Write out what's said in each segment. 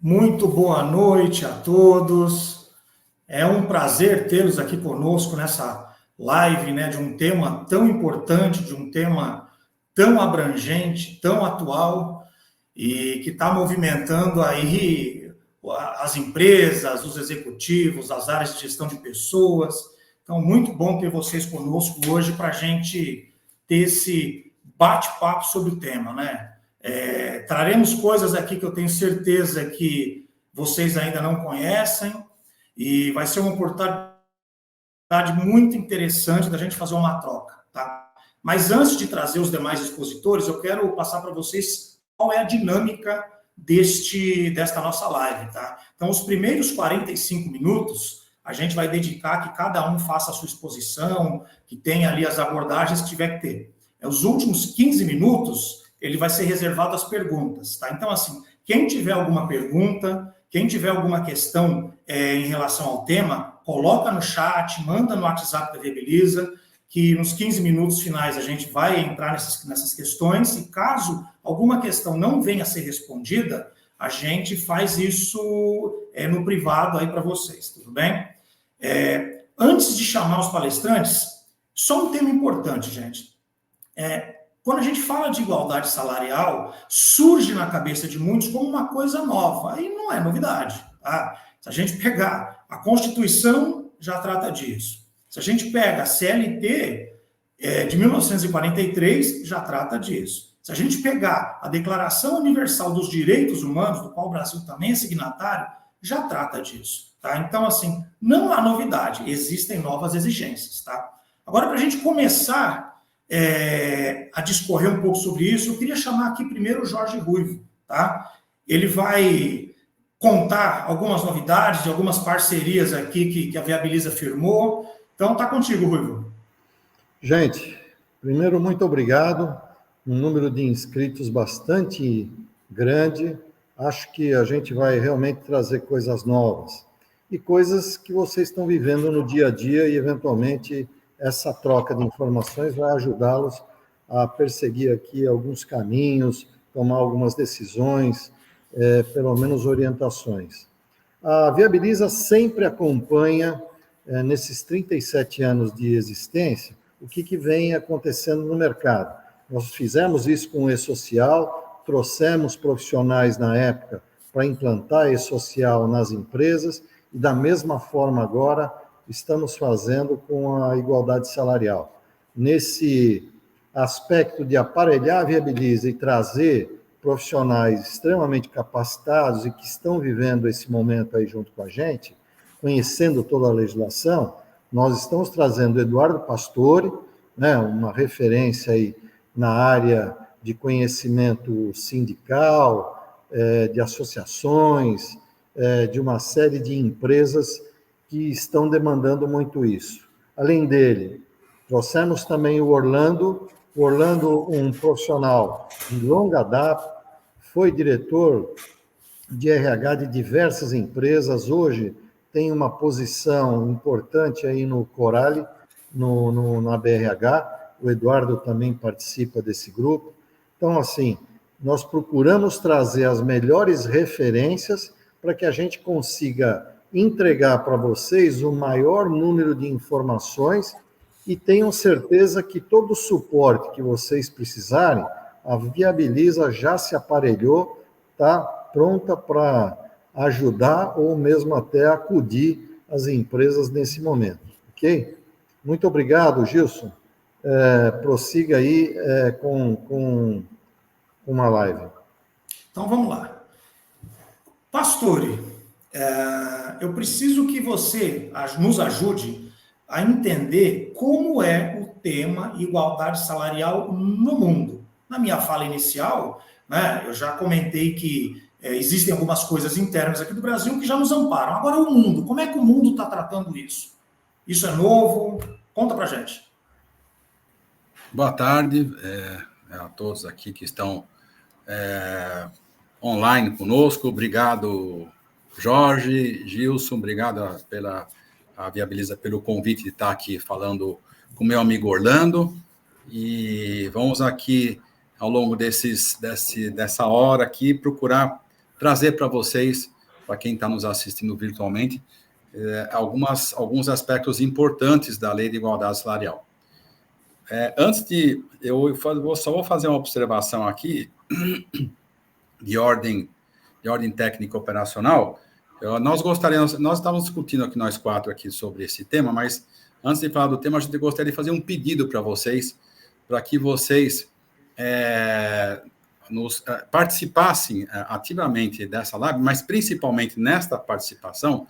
Muito boa noite a todos. É um prazer tê-los aqui conosco nessa live, né, de um tema tão importante, de um tema tão abrangente, tão atual e que está movimentando aí as empresas, os executivos, as áreas de gestão de pessoas. Então, muito bom ter vocês conosco hoje para a gente ter esse bate-papo sobre o tema, né? Traremos coisas aqui que eu tenho certeza que vocês ainda não conhecem e vai ser uma oportunidade muito interessante da gente fazer uma troca, tá? Mas antes de trazer os demais expositores, eu quero passar para vocês qual é a dinâmica desta nossa live, tá? Então, os primeiros 45 minutos, a gente vai dedicar que cada um faça a sua exposição, que tenha ali as abordagens que tiver que ter. Os últimos 15 minutos, ele vai ser reservado às perguntas, tá? Então, assim, quem tiver alguma pergunta, quem tiver alguma questão em relação ao tema, coloca no chat, manda no WhatsApp da Viabiliza, que nos 15 minutos finais a gente vai entrar nessas questões, e caso alguma questão não venha a ser respondida, a gente faz isso no privado aí para vocês, tudo bem? Antes de chamar os palestrantes, só um tema importante, gente. Quando a gente fala de igualdade salarial, surge na cabeça de muitos como uma coisa nova, e não é novidade, tá? Se a gente pegar a Constituição, já trata disso. Se a gente pega a CLT de 1943, já trata disso. Se a gente pegar a Declaração Universal dos Direitos Humanos, do qual o Brasil também é signatário, já trata disso, tá? Então, assim, não há novidade, existem novas exigências, tá? Agora, para a gente começar a discorrer um pouco sobre isso, eu queria chamar aqui primeiro o Jorge Ruivo, tá? Ele vai contar algumas novidades de algumas parcerias aqui que a Viabiliza firmou. Então, tá contigo, Ruivo. Gente, primeiro, muito obrigado. Um número de inscritos bastante grande. Acho que a gente vai realmente trazer coisas novas e coisas que vocês estão vivendo no dia a dia e, eventualmente, essa troca de informações vai ajudá-los a perseguir aqui alguns caminhos, tomar algumas decisões, pelo menos orientações. A Viabiliza sempre acompanha, nesses 37 anos de existência, o que vem acontecendo no mercado. Nós fizemos isso com o E-Social, trouxemos profissionais na época para implantar E-Social nas empresas, e da mesma forma agora estamos fazendo com a igualdade salarial. Nesse aspecto de aparelhar a Viabiliza e trazer profissionais extremamente capacitados e que estão vivendo esse momento aí junto com a gente, conhecendo toda a legislação, nós estamos trazendo o Eduardo Pastore, né, uma referência aí na área de conhecimento sindical, de associações, de uma série de empresas que estão demandando muito isso. Além dele, trouxemos também o Orlando, um profissional de longa data, foi diretor de RH de diversas empresas, hoje tem uma posição importante aí no Corale, na BRH, o Eduardo também participa desse grupo. Então, assim, nós procuramos trazer as melhores referências para que a gente consiga entregar para vocês o maior número de informações e tenham certeza que todo o suporte que vocês precisarem, a Viabiliza já se aparelhou, está pronta para ajudar ou mesmo até acudir as empresas nesse momento, ok? Muito obrigado, Gilson. Prossiga aí com uma live. Então, vamos lá. Pastore, eu preciso que você nos ajude a entender como é o tema igualdade salarial no mundo. Na minha fala inicial, né, eu já comentei que existem algumas coisas internas aqui do Brasil que já nos amparam. Agora, o mundo, como é que o mundo está tratando isso? Isso é novo? Conta pra gente. Boa tarde a todos aqui que estão online conosco. Obrigado, Jorge, Gilson, obrigado a Viabiliza pelo convite de estar aqui falando com meu amigo Orlando. E vamos aqui, ao longo dessa hora aqui, procurar trazer para vocês para quem está nos assistindo virtualmente, alguns aspectos importantes da Lei de Igualdade Salarial. Antes de... só vou fazer uma observação aqui de ordem técnica operacional. Nós estávamos discutindo aqui, nós 4 aqui, sobre esse tema, mas antes de falar do tema, a gente gostaria de fazer um pedido para vocês, para que vocês participassem ativamente dessa live, mas principalmente nesta participação,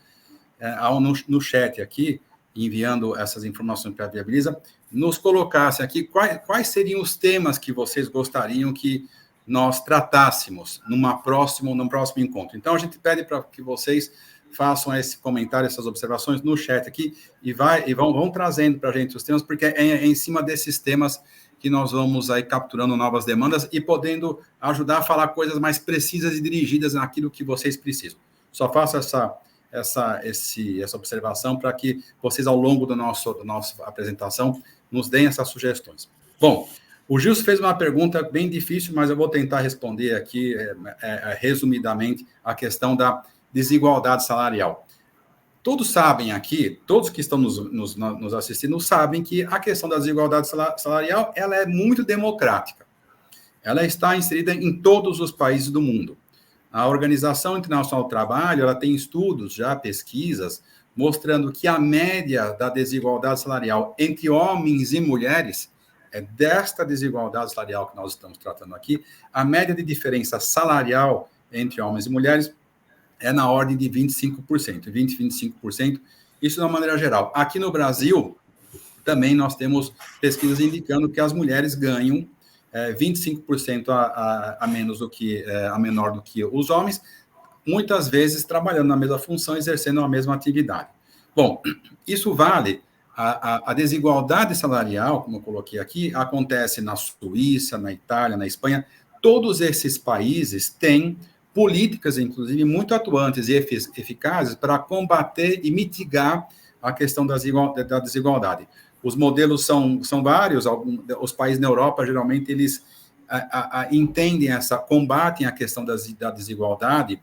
no chat aqui, enviando essas informações para a Viabiliza, nos colocassem aqui quais seriam os temas que vocês gostariam que nós tratássemos num próximo encontro. Então, a gente pede para que vocês façam esse comentário, essas observações no chat aqui, e vão trazendo para a gente os temas, porque é em cima desses temas que nós vamos aí capturando novas demandas e podendo ajudar a falar coisas mais precisas e dirigidas naquilo que vocês precisam. Só faço essa observação para que vocês, ao longo da nossa apresentação, nos deem essas sugestões. Bom, o Gilson fez uma pergunta bem difícil, mas eu vou tentar responder aqui, resumidamente, a questão da desigualdade salarial. Todos sabem aqui, todos que estão nos assistindo, sabem que a questão da desigualdade salarial ela é muito democrática. Ela está inserida em todos os países do mundo. A Organização Internacional do Trabalho ela tem estudos, já pesquisas, mostrando que a média da desigualdade salarial entre homens e mulheres, desta desigualdade salarial que nós estamos tratando aqui, a média de diferença salarial entre homens e mulheres é na ordem de 25%, 25%, isso de uma maneira geral. Aqui no Brasil, também nós temos pesquisas indicando que as mulheres ganham 25% a menor do que os homens, muitas vezes trabalhando na mesma função, exercendo a mesma atividade. Bom, isso vale, a desigualdade salarial, como eu coloquei aqui, acontece na Suíça, na Itália, na Espanha, todos esses países têm políticas, inclusive, muito atuantes e eficazes para combater e mitigar a questão da desigualdade. Os modelos são vários, os países na Europa, geralmente, eles entendem combatem a questão da desigualdade,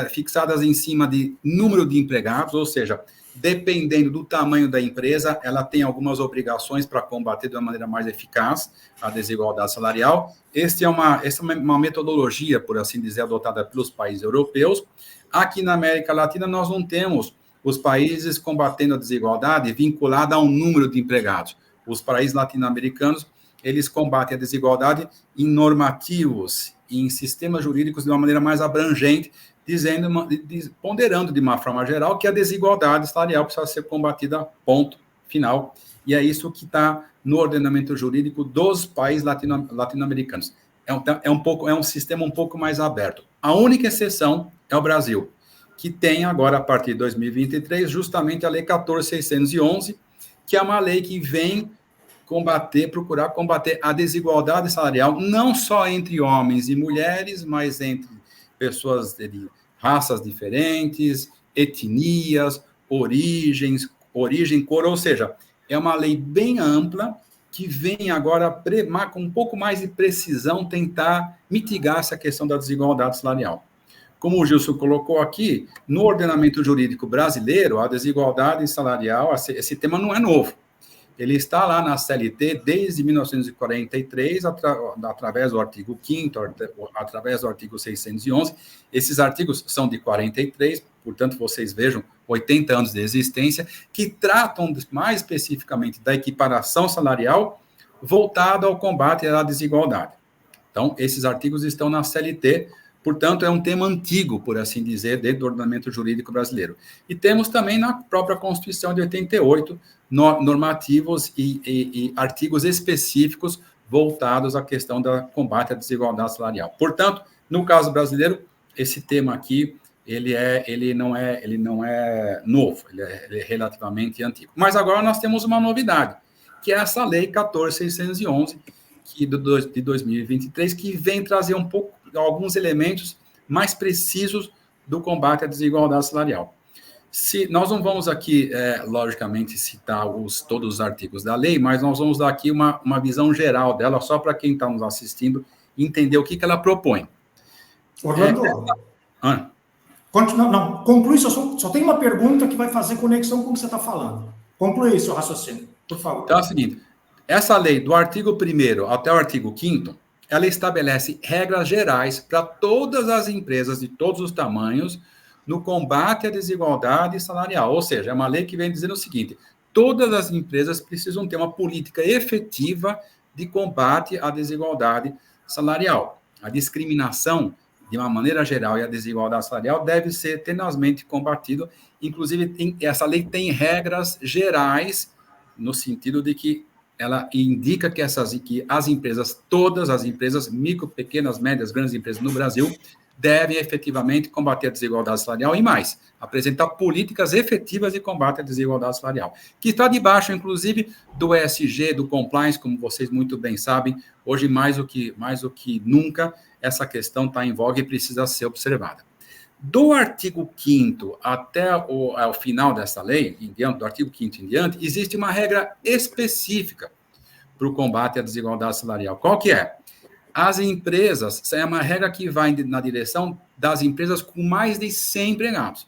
fixadas em cima de número de empregados, ou seja, dependendo do tamanho da empresa, ela tem algumas obrigações para combater de uma maneira mais eficaz a desigualdade salarial. Essa é uma metodologia, por assim dizer, adotada pelos países europeus. Aqui na América Latina, nós não temos os países combatendo a desigualdade vinculada a um número de empregados. Os países latino-americanos, eles combatem a desigualdade em normativos, em sistemas jurídicos de uma maneira mais abrangente, ponderando de uma forma geral que a desigualdade salarial precisa ser combatida, ponto, final. E é isso que está no ordenamento jurídico dos países latino-americanos. É um sistema um pouco mais aberto. A única exceção é o Brasil, que tem agora, a partir de 2023, justamente a Lei 14.611, que é uma lei que vem procurar combater a desigualdade salarial, não só entre homens e mulheres, mas entre pessoas de raças diferentes, etnias, origem, cor, ou seja, é uma lei bem ampla que vem agora, com um pouco mais de precisão, tentar mitigar essa questão da desigualdade salarial. Como o Gilson colocou aqui, no ordenamento jurídico brasileiro, a desigualdade salarial, esse tema não é novo. Ele está lá na CLT desde 1943, através do artigo 5º, através do artigo 611. Esses artigos são de 43, portanto, vocês vejam, 80 anos de existência, que tratam mais especificamente da equiparação salarial voltada ao combate à desigualdade. Então, esses artigos estão na CLT, portanto, é um tema antigo, por assim dizer, dentro do ordenamento jurídico brasileiro. E temos também na própria Constituição de 88, normativos e artigos específicos voltados à questão do combate à desigualdade salarial. Portanto, no caso brasileiro, esse tema aqui, ele não é novo, ele é relativamente antigo. Mas agora nós temos uma novidade, que é essa Lei 14.611, de 2023, que vem trazer alguns elementos mais precisos do combate à desigualdade salarial. Nós não vamos aqui, logicamente, citar todos os artigos da lei, mas nós vamos dar aqui uma visão geral dela, só para quem está nos assistindo entender o que ela propõe. Orlando, Não, conclui, só tem uma pergunta que vai fazer conexão com o que você está falando. Conclui aí seu raciocínio, por favor. Então é o seguinte, essa lei, do artigo 1º até o artigo 5º, ela estabelece regras gerais para todas as empresas de todos os tamanhos no combate à desigualdade salarial. Ou seja, é uma lei que vem dizendo o seguinte, todas as empresas precisam ter uma política efetiva de combate à desigualdade salarial. A discriminação, de uma maneira geral, e a desigualdade salarial deve ser tenazmente combatida. Inclusive, essa lei tem regras gerais, no sentido de que ela indica que as empresas, todas as empresas, micro, pequenas, médias, grandes empresas no Brasil, devem efetivamente combater a desigualdade salarial e mais, apresentar políticas efetivas de combate à desigualdade salarial, que está debaixo, inclusive, do ESG, do compliance, como vocês muito bem sabem, hoje mais do que nunca, essa questão está em voga e precisa ser observada. Do artigo 5º até o final dessa lei, do artigo 5º em diante, existe uma regra específica para o combate à desigualdade salarial. Qual que é? As empresas, essa é uma regra que vai na direção das empresas com mais de 100 empregados.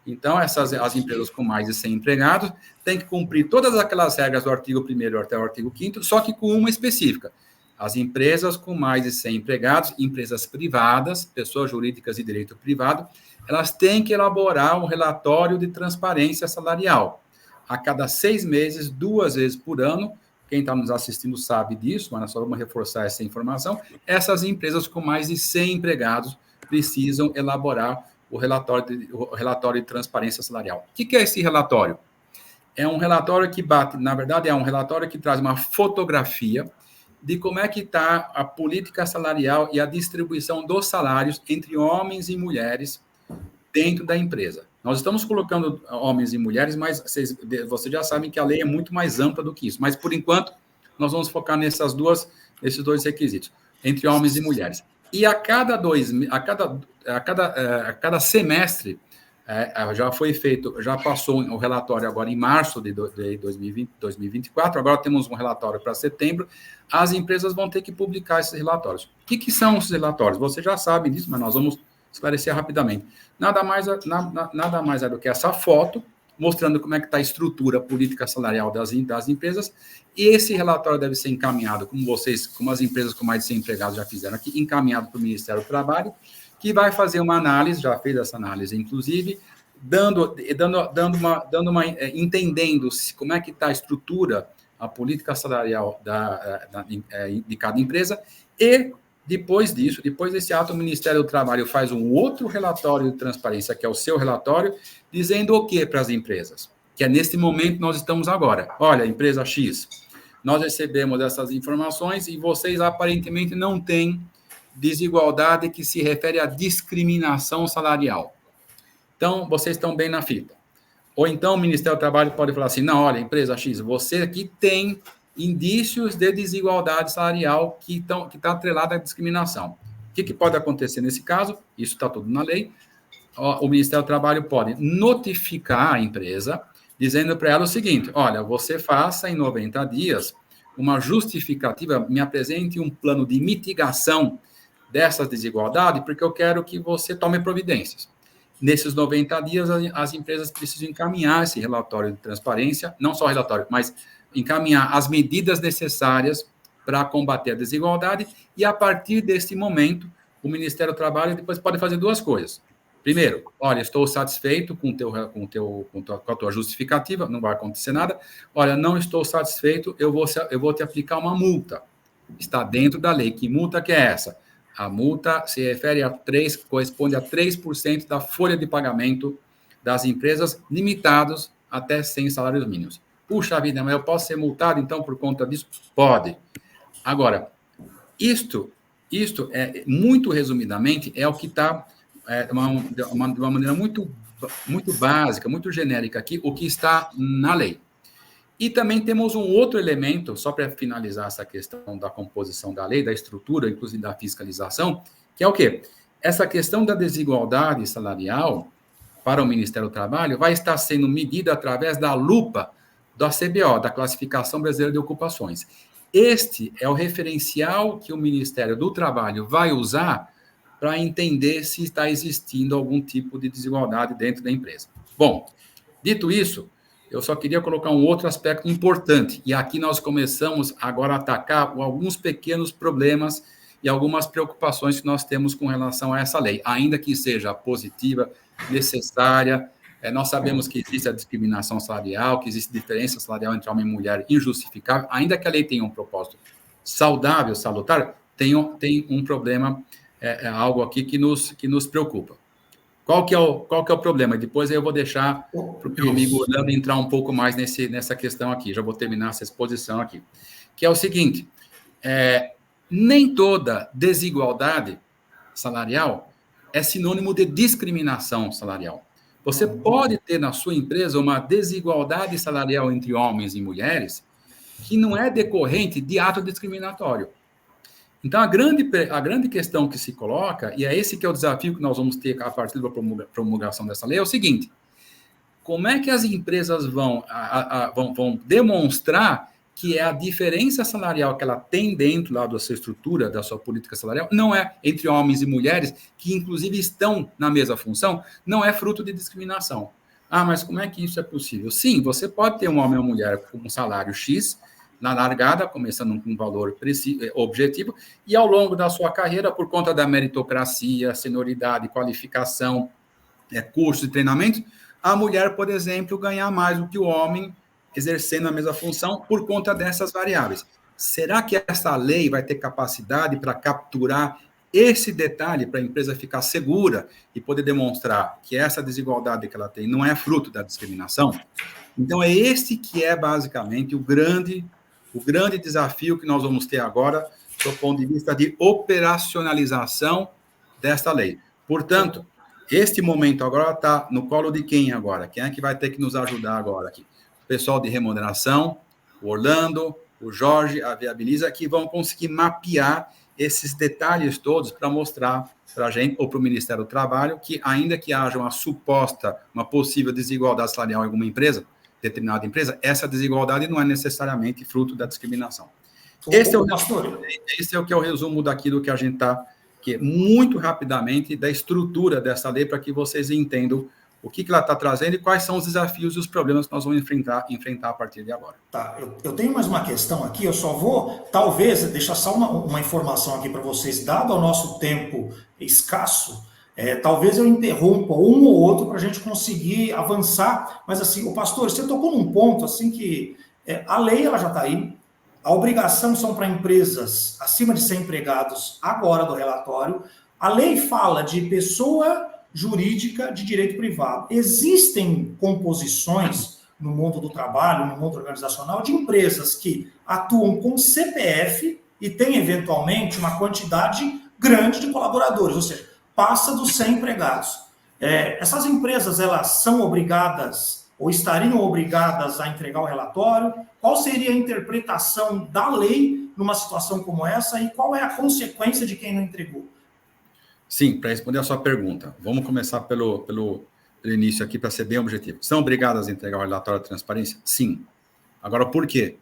Então, as empresas com mais de 100 empregados têm que cumprir todas aquelas regras do artigo 1º até o artigo 5º, só que com uma específica. As empresas com mais de 100 empregados, empresas privadas, pessoas jurídicas de direito privado, elas têm que elaborar um relatório de transparência salarial. A cada 6 meses, 2 vezes por ano, quem está nos assistindo sabe disso, mas nós só vamos reforçar essa informação, essas empresas com mais de 100 empregados precisam elaborar o relatório de transparência salarial. O que é esse relatório? É um relatório que é um relatório que traz uma fotografia de como é que está a política salarial e a distribuição dos salários entre homens e mulheres dentro da empresa. Nós estamos colocando homens e mulheres, mas vocês já sabem que a lei é muito mais ampla do que isso. Mas, por enquanto, nós vamos focar nesses dois requisitos, entre homens e mulheres. E a cada semestre, já passou o relatório agora em março de 2024, agora temos um relatório para setembro, as empresas vão ter que publicar esses relatórios. O que são esses relatórios? Vocês já sabem disso, mas nós vamos esclarecer rapidamente. Nada mais é do que essa foto, mostrando como é que está a estrutura política salarial das empresas, e esse relatório deve ser encaminhado, como as empresas com mais de 100 empregados já fizeram aqui, encaminhado para o Ministério do Trabalho, que vai fazer uma análise, já fez essa análise, inclusive, entendendo como é que está a estrutura, a política salarial de cada empresa, e depois desse ato, o Ministério do Trabalho faz um outro relatório de transparência, que é o seu relatório, dizendo o que para as empresas? Que é nesse momento nós estamos agora. Olha, empresa X, nós recebemos essas informações e vocês aparentemente não têm desigualdade que se refere à discriminação salarial. Então, vocês estão bem na fita. Ou então o Ministério do Trabalho pode falar assim, não, olha, empresa X, você aqui tem indícios de desigualdade salarial que está atrelada à discriminação. O que pode acontecer nesse caso? Isso está tudo na lei. O Ministério do Trabalho pode notificar a empresa, dizendo para ela o seguinte, olha, você faça em 90 dias uma justificativa, me apresente um plano de mitigação dessas desigualdades, porque eu quero que você tome providências. Nesses 90 dias, as empresas precisam encaminhar esse relatório de transparência, não só o relatório, mas encaminhar as medidas necessárias para combater a desigualdade, e a partir desse momento, o Ministério do Trabalho depois pode fazer 2 coisas. Primeiro, olha, estou satisfeito com a tua justificativa, não vai acontecer nada. Olha, não estou satisfeito, eu vou te aplicar uma multa. Está dentro da lei. Que multa que é essa? A multa se refere corresponde a 3% da folha de pagamento das empresas, limitados até 100 salários mínimos. Puxa vida, mas eu posso ser multado, então, por conta disso? Pode. Agora, isto é, muito resumidamente, é o que está, de uma maneira muito, muito básica, muito genérica aqui, o que está na lei. E também temos um outro elemento, só para finalizar essa questão da composição da lei, da estrutura, inclusive da fiscalização, que é o quê? Essa questão da desigualdade salarial para o Ministério do Trabalho vai estar sendo medida através da lupa da CBO, da Classificação Brasileira de Ocupações. Este é o referencial que o Ministério do Trabalho vai usar para entender se está existindo algum tipo de desigualdade dentro da empresa. Bom, dito isso, eu só queria colocar um outro aspecto importante, e aqui nós começamos agora a atacar alguns pequenos problemas e algumas preocupações que nós temos com relação a essa lei, ainda que seja positiva, necessária. Nós sabemos que existe a discriminação salarial, que existe diferença salarial entre homem e mulher injustificável, ainda que a lei tenha um propósito saudável, salutar, tem um problema, algo aqui que nos preocupa. Qual que é o problema? Depois eu vou deixar para o meu amigo Orlando entrar um pouco mais nessa questão aqui. Já vou terminar essa exposição aqui. Que é o seguinte, nem toda desigualdade salarial é sinônimo de discriminação salarial. Você pode ter na sua empresa uma desigualdade salarial entre homens e mulheres que não é decorrente de ato discriminatório. Então, a grande questão que se coloca, e é esse que é o desafio que nós vamos ter a partir da promulgação dessa lei, é o seguinte: como é que as empresas vão demonstrar que a diferença salarial que ela tem dentro lá da sua estrutura, da sua política salarial, não é entre homens e mulheres, que inclusive estão na mesma função, não é fruto de discriminação. Ah, mas como é que isso é possível? Sim, você pode ter um homem ou uma mulher com um salário X, na largada, começando com um valor objetivo, e ao longo da sua carreira, por conta da meritocracia, senioridade, qualificação, curso de treinamento, a mulher, por exemplo, ganhar mais do que o homem, exercendo a mesma função, por conta dessas variáveis. Será que essa lei vai ter capacidade para capturar esse detalhe, para a empresa ficar segura e poder demonstrar que essa desigualdade que ela tem não é fruto da discriminação? Então, é esse que é, basicamente, o grande desafio que nós vamos ter agora, do ponto de vista de operacionalização desta lei. Portanto, este momento agora está no colo de quem agora? Quem é que vai ter que nos ajudar agora aqui? O pessoal de remuneração, o Orlando, o Jorge, a Viabiliza, que vão conseguir mapear esses detalhes todos para mostrar para a gente, ou para o Ministério do Trabalho, que ainda que haja uma possível desigualdade salarial em alguma empresa, determinada empresa, essa desigualdade não é necessariamente fruto da discriminação. Esse é o que é o resumo daquilo que a gente está, que muito rapidamente, da estrutura dessa lei, para que vocês entendam o que ela está trazendo e quais são os desafios e os problemas que nós vamos enfrentar a partir de agora. Tá, eu tenho mais uma questão aqui, eu só vou, talvez, deixar só uma informação aqui para vocês, dado o nosso tempo escasso, talvez eu interrompa um ou outro para a gente conseguir avançar, mas assim, o pastor, você tocou num ponto assim que a lei ela já está aí, a obrigação são para empresas acima de 100 empregados agora do relatório, a lei fala de pessoa jurídica de direito privado. Existem composições no mundo do trabalho, no mundo organizacional, de empresas que atuam com CPF e têm eventualmente uma quantidade grande de colaboradores, ou seja, passa dos 100 empregados. Essas empresas, elas são obrigadas ou estariam obrigadas a entregar o relatório? Qual seria a interpretação da lei numa situação como essa e qual é a consequência de quem não entregou? Sim, para responder a sua pergunta, vamos começar pelo início aqui, para ser bem objetivo. São obrigadas a entregar o relatório de transparência? Sim. Agora, por quê?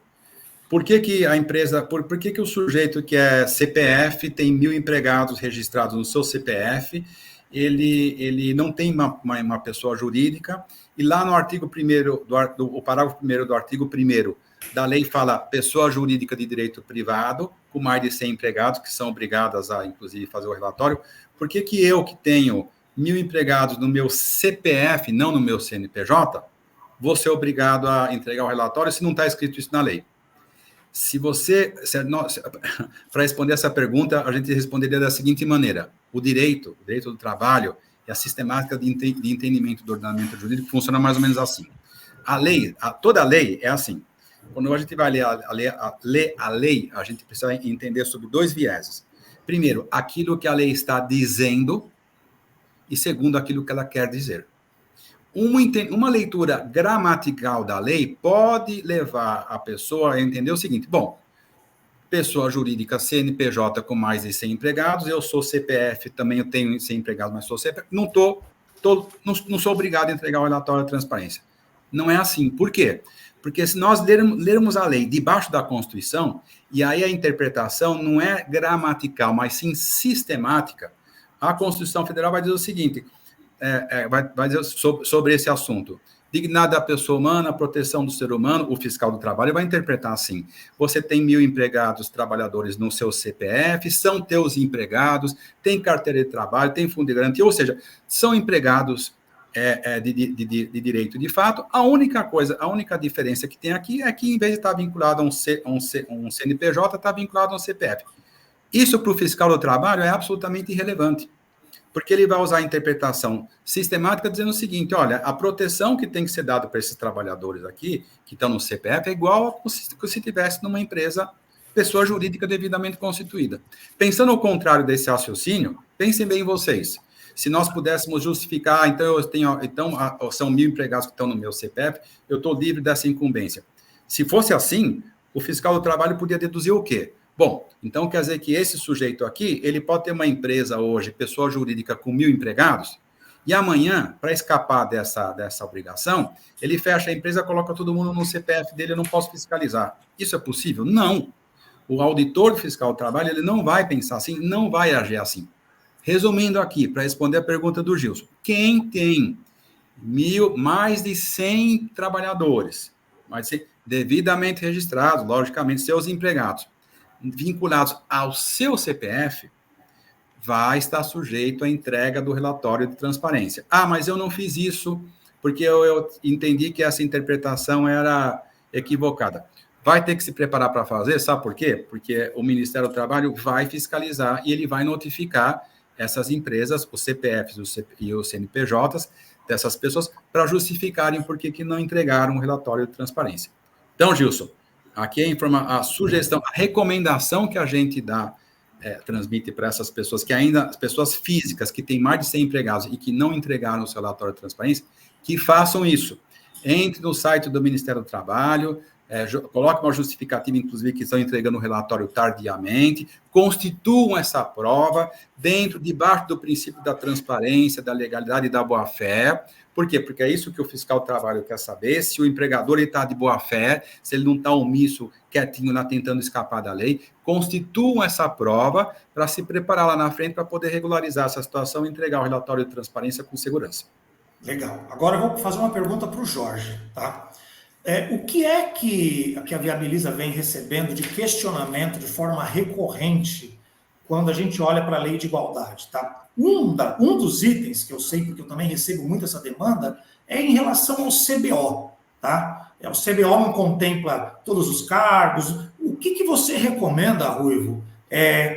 Por que a empresa, por que o sujeito que é CPF, tem 1.000 empregados registrados no seu CPF, ele não tem uma pessoa jurídica, e lá no artigo 1º, o parágrafo 1º do artigo 1º da lei fala pessoa jurídica de direito privado, com mais de 100 empregados, que são obrigadas a, inclusive, fazer o relatório. Por que eu, que tenho 1.000 empregados no meu CPF, não no meu CNPJ, vou ser obrigado a entregar o relatório se não está escrito isso na lei? Para responder essa pergunta, a gente responderia da seguinte maneira: o direito do trabalho e a sistemática de entendimento do ordenamento jurídico funciona mais ou menos assim. Toda a lei é assim. Quando a gente vai ler a lei, a gente precisa entender sobre dois vieses. Primeiro, aquilo que a lei está dizendo, e segundo, aquilo que ela quer dizer. Uma leitura gramatical da lei pode levar a pessoa a entender o seguinte: bom, pessoa jurídica CNPJ com mais de 100 empregados, eu sou CPF, também eu tenho 100 empregados, mas sou CPF, não sou obrigado a entregar o relatório de transparência. Não é assim. Por quê? Porque se nós lermos a lei debaixo da Constituição, e aí a interpretação não é gramatical, mas sim sistemática, A Constituição Federal vai dizer o seguinte, vai dizer sobre esse assunto. Dignidade da pessoa humana, proteção do ser humano, o fiscal do trabalho vai interpretar assim. Você tem 1.000 empregados, trabalhadores no seu CPF, são teus empregados, tem carteira de trabalho, tem fundo de garantia, ou seja, são empregados de direito de fato. A única diferença que tem aqui é que, em vez de estar vinculado a um CNPJ, está vinculado a um CPF. Isso, para o fiscal do trabalho, é absolutamente irrelevante, porque ele vai usar a interpretação sistemática dizendo o seguinte, olha, a proteção que tem que ser dada para esses trabalhadores aqui, que estão no CPF, é igual a se estivesse numa empresa, pessoa jurídica devidamente constituída. Pensando ao contrário desse raciocínio, pensem bem vocês. Se nós pudéssemos justificar, então são 1.000 empregados que estão no meu CPF, eu estou livre dessa incumbência. Se fosse assim, o fiscal do trabalho podia deduzir o quê? Bom, então quer dizer que esse sujeito aqui, ele pode ter uma empresa hoje, pessoa jurídica com 1.000 empregados, e amanhã, para escapar dessa obrigação, ele fecha a empresa, coloca todo mundo no CPF dele, eu não posso fiscalizar. Isso é possível? Não. O auditor fiscal do trabalho, ele não vai pensar assim, não vai agir assim. Resumindo aqui, para responder a pergunta do Gilson, quem tem mais de 100 trabalhadores, devidamente registrados, logicamente, seus empregados, vinculados ao seu CPF, vai estar sujeito à entrega do relatório de transparência. Ah, mas eu não fiz isso porque eu entendi que essa interpretação era equivocada. Vai ter que se preparar para fazer, sabe por quê? Porque o Ministério do Trabalho vai fiscalizar e ele vai notificar essas empresas, os CPFs e os CNPJs dessas pessoas, para justificarem por que não entregaram o relatório de transparência. Então, Gilson, aqui a sugestão, a recomendação que a gente transmite para essas pessoas, as pessoas físicas que têm mais de 100 empregados e que não entregaram o seu relatório de transparência, que façam isso. Entre no site do Ministério do Trabalho, coloque uma justificativa, inclusive, que estão entregando o relatório tardiamente, constituam essa prova debaixo do princípio da transparência, da legalidade e da boa-fé. Por quê? Porque é isso que o fiscal do trabalho quer saber, se o empregador está de boa-fé, se ele não está omisso, quietinho lá, tentando escapar da lei, constituam essa prova para se preparar lá na frente para poder regularizar essa situação e entregar o relatório de transparência com segurança. Legal. Agora eu vou fazer uma pergunta para o Jorge, tá? O que é que a Viabiliza vem recebendo de questionamento de forma recorrente quando a gente olha para a lei de igualdade, tá? Um dos itens que eu sei, porque eu também recebo muito essa demanda, é em relação ao CBO, tá? O CBO não contempla todos os cargos. O que você recomenda, Ruivo,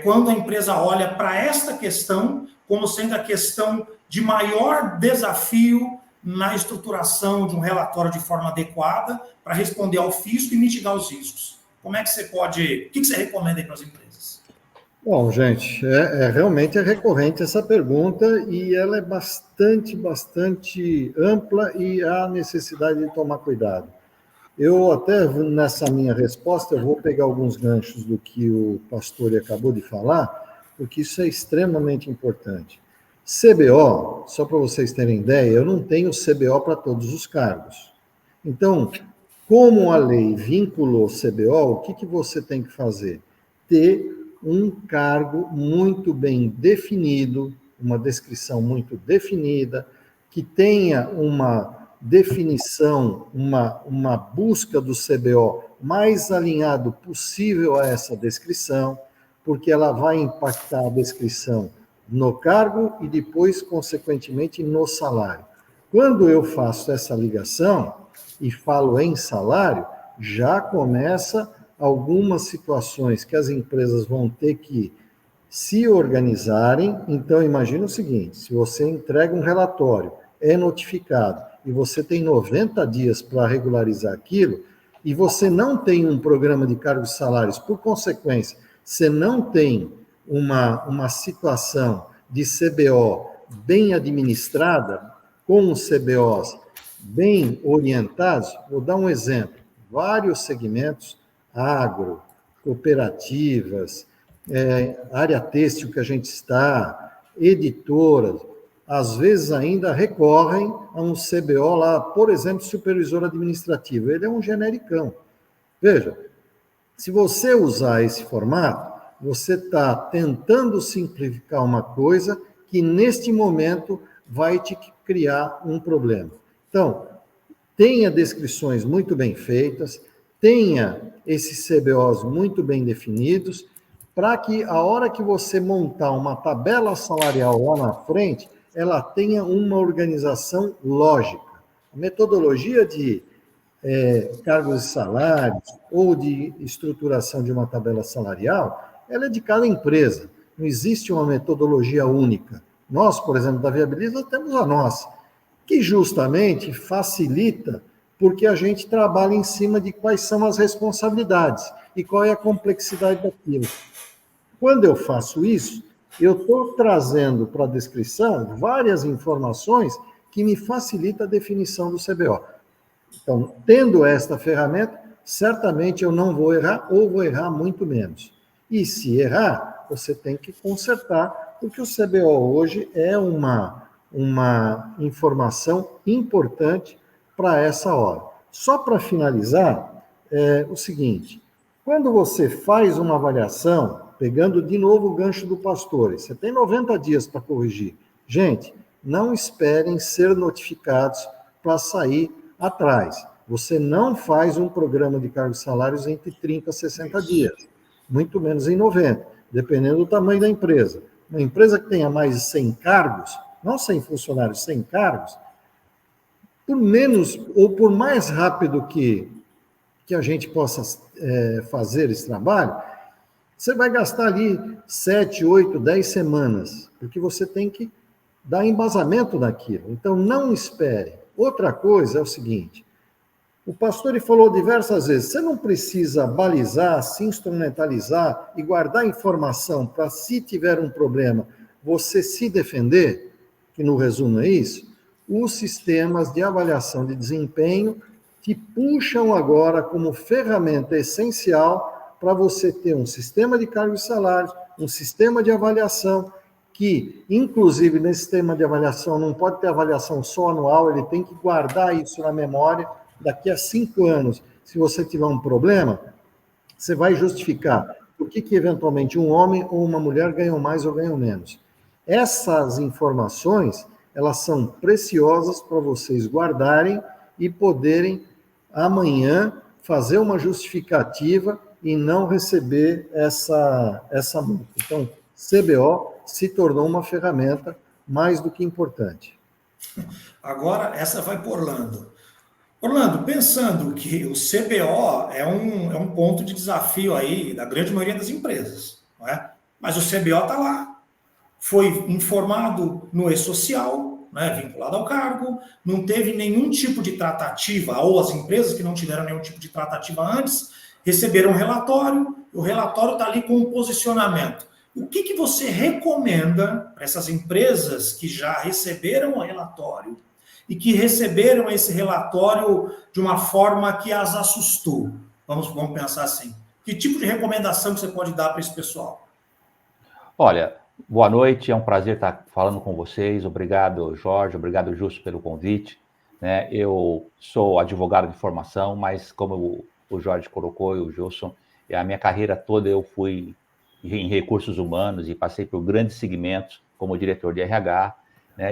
quando a empresa olha para esta questão como sendo a questão de maior desafio na estruturação de um relatório de forma adequada para responder ao fisco e mitigar os riscos? Como é que você pode... O que você recomenda aí para as empresas? Bom, gente, realmente é recorrente essa pergunta e ela é bastante ampla e há necessidade de tomar cuidado. Eu até, nessa minha resposta, eu vou pegar alguns ganchos do que o pastor acabou de falar, porque isso é extremamente importante. CBO, só para vocês terem ideia, eu não tenho CBO para todos os cargos. Então, como a lei vinculou CBO, o que você tem que fazer? Ter um cargo muito bem definido, uma descrição muito definida, que tenha uma definição, uma busca do CBO mais alinhado possível a essa descrição, porque ela vai impactar a descrição no cargo e depois, consequentemente, no salário. Quando eu faço essa ligação e falo em salário, já começa algumas situações que as empresas vão ter que se organizarem. Então, imagina o seguinte, se você entrega um relatório, é notificado, e você tem 90 dias para regularizar aquilo, e você não tem um programa de cargos e salários, por consequência, você não tem uma situação de CBO bem administrada, com os CBOs bem orientados. Vou dar um exemplo. Vários segmentos, agro, cooperativas, área têxtil que a gente está, editoras, às vezes ainda recorrem a um CBO lá, por exemplo, supervisor administrativo. Ele é um genericão. Veja, se você usar esse formato, você está tentando simplificar uma coisa que que neste momento vai te criar um problema. Então, tenha descrições muito bem feitas, tenha esses CBOs muito bem definidos, para que a hora que você montar uma tabela salarial lá na frente, ela tenha uma organização lógica. A metodologia de cargos e salários ou de estruturação de uma tabela salarial, ela é de cada empresa. Não existe uma metodologia única. Nós, por exemplo, da Viabiliza, temos a nossa, que justamente facilita porque a gente trabalha em cima de quais são as responsabilidades e qual é a complexidade daquilo. Quando eu faço isso, eu estou trazendo para a descrição várias informações que me facilitam a definição do CBO. Então, tendo esta ferramenta, certamente eu não vou errar ou vou errar muito menos. E se errar, você tem que consertar, porque o CBO hoje é uma informação importante para essa hora. Só para finalizar, o seguinte, quando você faz uma avaliação, pegando de novo o gancho do Pastore, você tem 90 dias para corrigir. Gente, não esperem ser notificados para sair atrás. Você não faz um programa de cargos e salários entre 30 a 60 dias, muito menos em 90, dependendo do tamanho da empresa. Uma empresa que tenha mais de 100 cargos, não 100 funcionários, 100 cargos, por menos ou por mais rápido que a gente possa fazer esse trabalho, você vai gastar ali 7, 8, 10 semanas, porque você tem que dar embasamento naquilo. Então, não espere. Outra coisa é o seguinte, o pastor falou diversas vezes, você não precisa balizar, se instrumentalizar e guardar informação para, se tiver um problema, você se defender, que no resumo é isso, os sistemas de avaliação de desempenho te puxam agora como ferramenta essencial para você ter um sistema de cargos e salários, um sistema de avaliação, que, inclusive, nesse sistema de avaliação, não pode ter avaliação só anual, ele tem que guardar isso na memória. Daqui a 5 anos, se você tiver um problema, você vai justificar por que eventualmente um homem ou uma mulher ganham mais ou ganham menos. Essas informações, elas são preciosas para vocês guardarem e poderem, amanhã, fazer uma justificativa e não receber essa multa. Então, CBO se tornou uma ferramenta mais do que importante. Agora, essa vai para Orlando. Orlando, pensando que o CBO é um ponto de desafio aí da grande maioria das empresas, não é? Mas o CBO está lá, foi informado no e-social, né, vinculado ao cargo, não teve nenhum tipo de tratativa, ou as empresas que não tiveram nenhum tipo de tratativa antes, receberam um relatório, o relatório está ali com um posicionamento. O que você recomenda para essas empresas que já receberam o relatório e que receberam esse relatório de uma forma que as assustou? Vamos pensar assim. Que tipo de recomendação que você pode dar para esse pessoal? Olha, boa noite, é um prazer estar falando com vocês. Obrigado, Jorge, obrigado, Justo, pelo convite. Eu sou advogado de formação, mas como o Jorge colocou e o Gilson, a minha carreira toda eu fui em recursos humanos e passei por grandes segmentos como diretor de RH,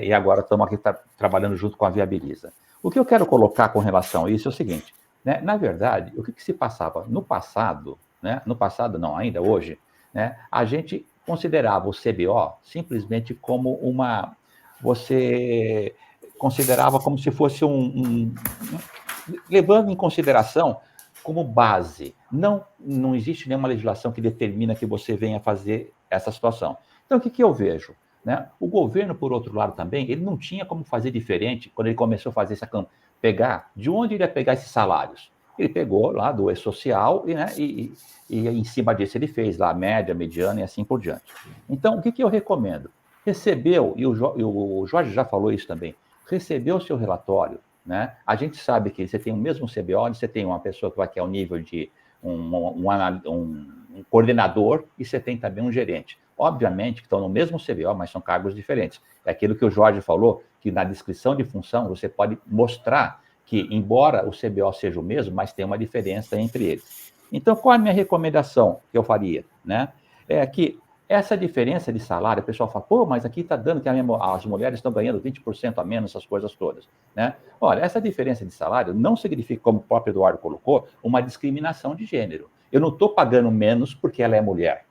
e agora estamos aqui trabalhando junto com a Viabiliza. O que eu quero colocar com relação a isso é o seguinte, na verdade, o que se passava no passado, no passado não, ainda hoje, a gente considerava o CBO simplesmente como você considerava como se fosse levando em consideração como base. Não existe nenhuma legislação que determina que você venha fazer essa situação. Então, o que eu vejo? O governo, por outro lado, também, ele não tinha como fazer diferente quando ele começou a fazer essa pegar. De onde ele ia pegar esses salários? Ele pegou lá do E-Social e em cima disso ele fez lá a média, mediana e assim por diante. Então, o que eu recomendo? Recebeu, e o Jorge já falou isso também, recebeu o seu relatório, a gente sabe que você tem o mesmo CBO, você tem uma pessoa que vai ter o nível de um coordenador e você tem também um gerente. Obviamente que estão no mesmo CBO, mas são cargos diferentes. É aquilo que o Jorge falou, que na descrição de função você pode mostrar que, embora o CBO seja o mesmo, mas tem uma diferença entre eles. Então, qual é a minha recomendação que eu faria? É que Essa diferença de salário, o pessoal fala, pô, mas aqui está dando que as mulheres estão ganhando 20% a menos, essas coisas todas, né? Olha, essa diferença de salário não significa, como o próprio Eduardo colocou, uma discriminação de gênero. Eu não estou pagando menos porque ela é mulher,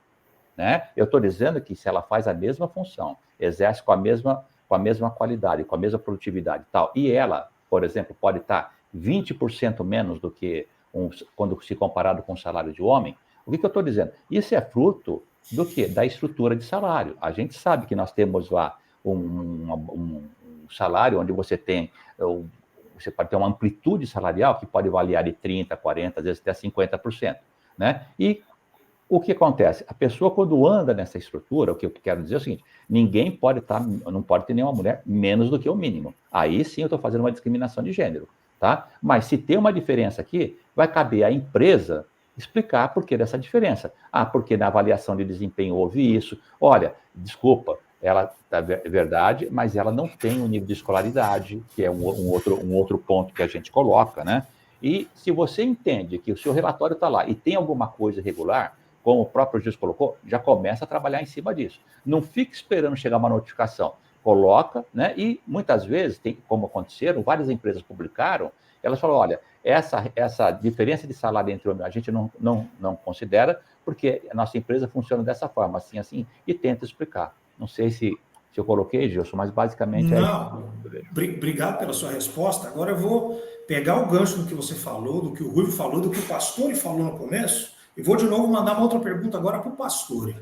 né? Eu estou dizendo que se ela faz a mesma função, exerce com a mesma qualidade, com a mesma produtividade e tal, e ela, por exemplo, pode estar 20% menos do que quando se comparado com o salário de homem, o que eu estou dizendo? Isso é fruto do quê? Da estrutura de salário. A gente sabe que nós temos lá um salário onde você pode ter uma amplitude salarial que pode variar de 30%, 40%, às vezes até 50%, né? E o que acontece? A pessoa, quando anda nessa estrutura, o que eu quero dizer é o seguinte, não pode ter nenhuma mulher menos do que o mínimo. Aí sim eu estou fazendo uma discriminação de gênero, tá? Mas se tem uma diferença aqui, vai caber à empresa explicar por que dessa diferença. Ah, porque na avaliação de desempenho houve isso. Olha, desculpa, ela é verdade, mas ela não tem um nível de escolaridade, que é um outro ponto que a gente coloca, né? E se você entende que o seu relatório está lá e tem alguma coisa irregular, como o próprio juiz colocou, já começa a trabalhar em cima disso. Não fique esperando chegar uma notificação. Coloca, né? E muitas vezes, como aconteceram, várias empresas publicaram, elas falam, olha, essa diferença de salário entre homens a gente não considera, porque a nossa empresa funciona dessa forma, assim, e tenta explicar. Não sei se eu coloquei, Gilson, mas basicamente não. Obrigado pela sua resposta. Agora eu vou pegar o gancho do que você falou, do que o Ruivo falou, do que o Pastore falou no começo, e vou de novo mandar uma outra pergunta agora para o Pastore.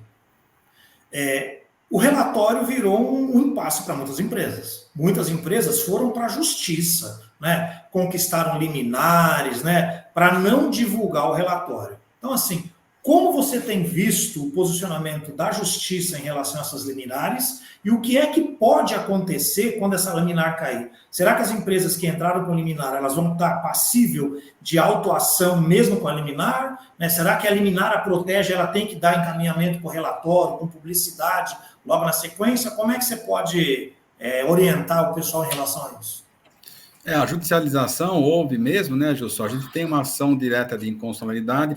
O relatório virou um impasse para muitas empresas. Muitas empresas foram para a justiça, né? Conquistaram liminares, né? Para não divulgar o relatório. Então, assim, como você tem visto o posicionamento da justiça em relação a essas liminares e o que é que pode acontecer quando essa liminar cair? Será que as empresas que entraram com liminar, elas vão estar passível de autuação mesmo com a liminar? Né? Será que a liminar a protege, ela tem que dar encaminhamento com relatório, com publicidade, logo na sequência? Como é que você pode orientar o pessoal em relação a isso? A judicialização houve mesmo, né, Gilson? A gente tem uma ação direta de inconstitucionalidade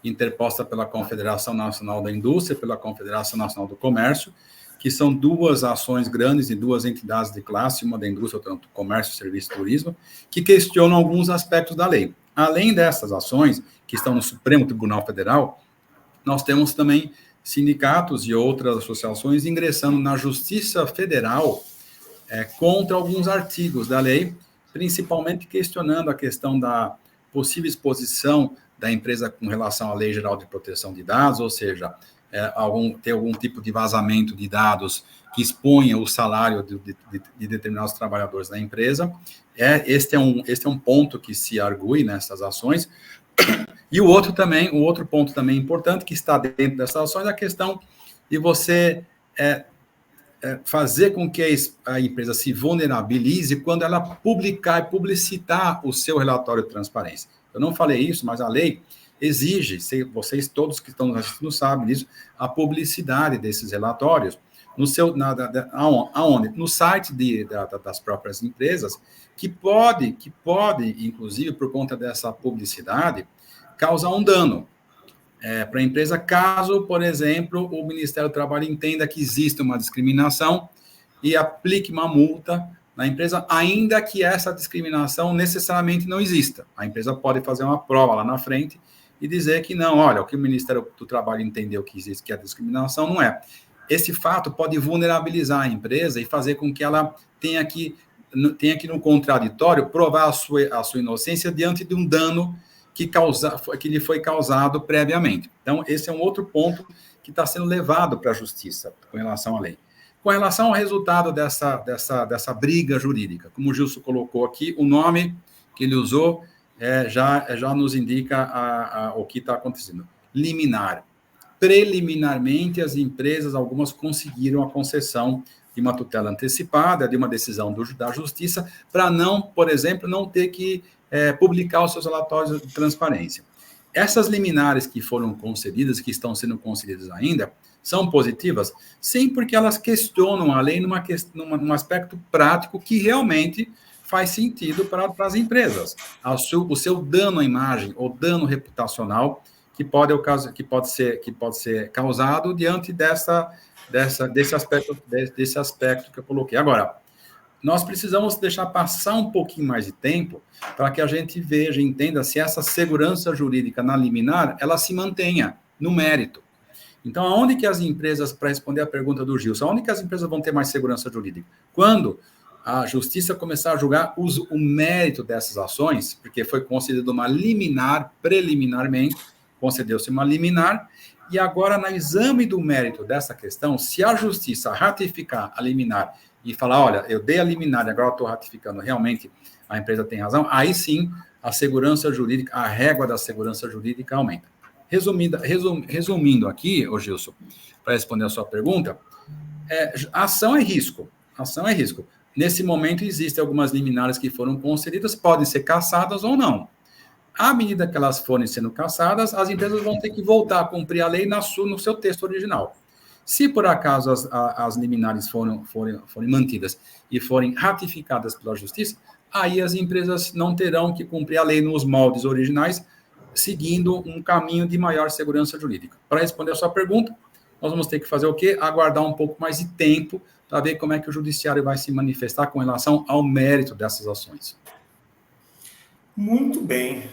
interposta pela Confederação Nacional da Indústria, pela Confederação Nacional do Comércio, que são duas ações grandes de duas entidades de classe, uma da indústria, outra do comércio, serviço e turismo, que questionam alguns aspectos da lei. Além dessas ações, que estão no Supremo Tribunal Federal, nós temos também sindicatos e outras associações ingressando na Justiça Federal contra alguns artigos da lei, principalmente questionando a questão da possível exposição da empresa com relação à Lei Geral de Proteção de Dados, ou seja, ter algum tipo de vazamento de dados que exponha o salário de determinados trabalhadores da empresa. Este é um ponto que se argue nessas ações. E o outro ponto também importante que está dentro dessas ações é a questão de você fazer com que a empresa se vulnerabilize quando ela publicar e publicitar o seu relatório de transparência. Eu não falei isso, mas a lei exige, vocês todos que estão assistindo sabem disso, a publicidade desses relatórios aonde? No site das próprias empresas, que pode, inclusive, por conta dessa publicidade, causar um dano para a empresa, caso, por exemplo, o Ministério do Trabalho entenda que existe uma discriminação e aplique uma multa na empresa, ainda que essa discriminação necessariamente não exista. A empresa pode fazer uma prova lá na frente e dizer que não, olha, o que o Ministério do Trabalho entendeu que existe, que a discriminação não é. Esse fato pode vulnerabilizar a empresa e fazer com que ela tenha que no contraditório, provar a sua inocência diante de um dano que lhe foi causado previamente. Então, esse é um outro ponto que está sendo levado para a justiça com relação à lei. Com relação ao resultado dessa briga jurídica, como o Gilson colocou aqui, o nome que ele usou já nos indica o que está acontecendo. Liminar. Preliminarmente, as empresas, algumas conseguiram a concessão de uma tutela antecipada, de uma decisão da justiça, para não, por exemplo, não ter que publicar os seus relatórios de transparência. Essas liminares que foram concedidas, que estão sendo concedidas ainda, são positivas? Sim, porque elas questionam a lei num aspecto prático que realmente faz sentido para as empresas. O seu dano à imagem ou dano reputacional que pode ser causado diante desse aspecto que eu coloquei. Agora, nós precisamos deixar passar um pouquinho mais de tempo para que a gente veja e entenda se essa segurança jurídica na liminar, ela se mantenha no mérito. Então, aonde que as empresas, para responder a pergunta do Gilson, aonde que as empresas vão ter mais segurança jurídica? Quando a justiça começar a julgar o mérito dessas ações, porque foi concedida uma liminar, preliminarmente, concedeu-se uma liminar, e agora, no exame do mérito dessa questão, se a justiça ratificar a liminar e falar, olha, eu dei a liminar e agora estou ratificando, realmente a empresa tem razão, aí sim, a segurança jurídica, a régua da segurança jurídica aumenta. Resumindo aqui, ô Gilson, para responder a sua pergunta, ação é risco. Ação é risco. Nesse momento, existem algumas liminares que foram concedidas, podem ser cassadas ou não. À medida que elas forem sendo cassadas, as empresas vão ter que voltar a cumprir a lei no seu texto original. Se, por acaso, as liminares forem mantidas e forem ratificadas pela Justiça, aí as empresas não terão que cumprir a lei nos moldes originais, seguindo um caminho de maior segurança jurídica. Para responder a sua pergunta, nós vamos ter que fazer o quê? Aguardar um pouco mais de tempo para ver como é que o judiciário vai se manifestar com relação ao mérito dessas ações. Muito bem.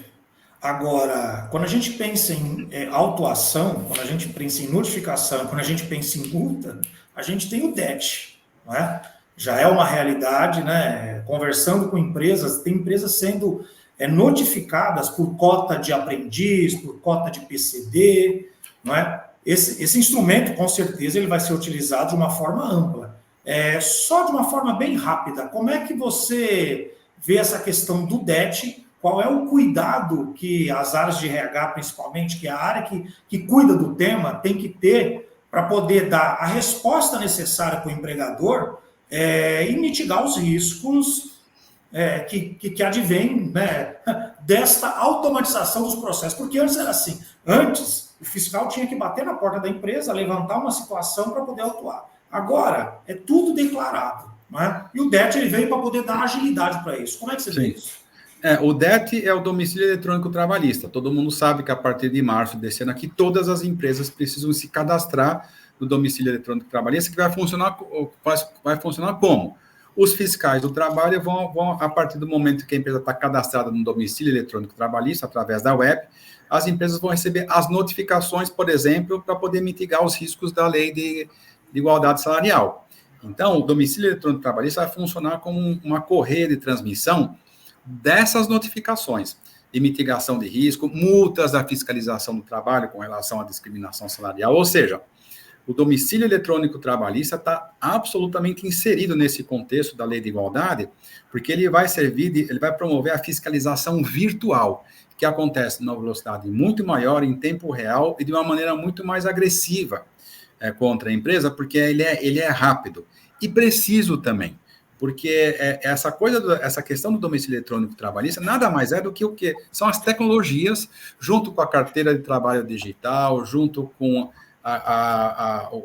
Agora, quando a gente pensa em autuação, quando a gente pensa em notificação, quando a gente pensa em multa, a gente tem o DET, não é? Já é uma realidade, né? Conversando com empresas, tem empresas sendo notificadas por cota de aprendiz, por cota de PCD, não é? Esse instrumento, com certeza, ele vai ser utilizado de uma forma ampla. Só de uma forma bem rápida, como é que você vê essa questão do DET? Qual é o cuidado que as áreas de RH, principalmente, que é a área que cuida do tema, tem que ter para poder dar a resposta necessária para o empregador e mitigar os riscos que advêm, né, desta automatização dos processos? Porque antes era assim, antes o fiscal tinha que bater na porta da empresa, levantar uma situação para poder autuar. Agora, é tudo declarado, né? E o DET ele veio para poder dar agilidade para isso. Como é que você vê isso? O DET é o domicílio eletrônico trabalhista. Todo mundo sabe que a partir de março desse ano aqui, todas as empresas precisam se cadastrar no domicílio eletrônico trabalhista, que vai funcionar como? Os fiscais do trabalho vão, a partir do momento que a empresa está cadastrada no domicílio eletrônico trabalhista, através da web, as empresas vão receber as notificações, por exemplo, para poder mitigar os riscos da lei de igualdade salarial. Então, o domicílio eletrônico trabalhista vai funcionar como uma correia de transmissão dessas notificações de mitigação de risco, multas da fiscalização do trabalho com relação à discriminação salarial, ou seja, o domicílio eletrônico trabalhista está absolutamente inserido nesse contexto da lei de igualdade, porque ele vai promover a fiscalização virtual, que acontece numa velocidade muito maior, em tempo real e de uma maneira muito mais agressiva contra a empresa, porque ele é rápido e preciso também. Porque essa questão do domicílio eletrônico trabalhista nada mais é do que o quê? São as tecnologias, junto com a carteira de trabalho digital, junto com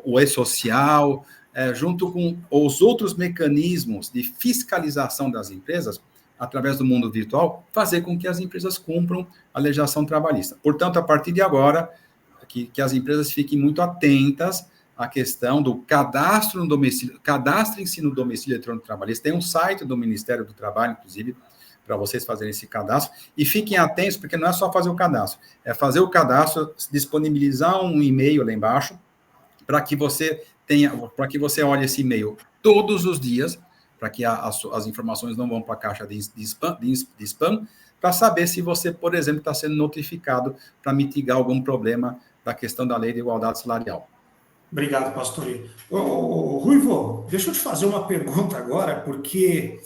o e-social, junto com os outros mecanismos de fiscalização das empresas, através do mundo virtual, fazer com que as empresas cumpram a legislação trabalhista. Portanto, a partir de agora, que as empresas fiquem muito atentas a questão do cadastro no domicílio, cadastrem-se no domicílio eletrônico trabalhista. Tem um site do Ministério do Trabalho, inclusive, para vocês fazerem esse cadastro. E fiquem atentos, porque não é só fazer o cadastro, é fazer o cadastro, disponibilizar um e-mail lá embaixo, para que você olhe esse e-mail todos os dias, para que as informações não vão para a caixa de spam, para saber se você, por exemplo, está sendo notificado para mitigar algum problema da questão da lei de igualdade salarial. Obrigado, pastor. Ruivo, deixa eu te fazer uma pergunta agora, porque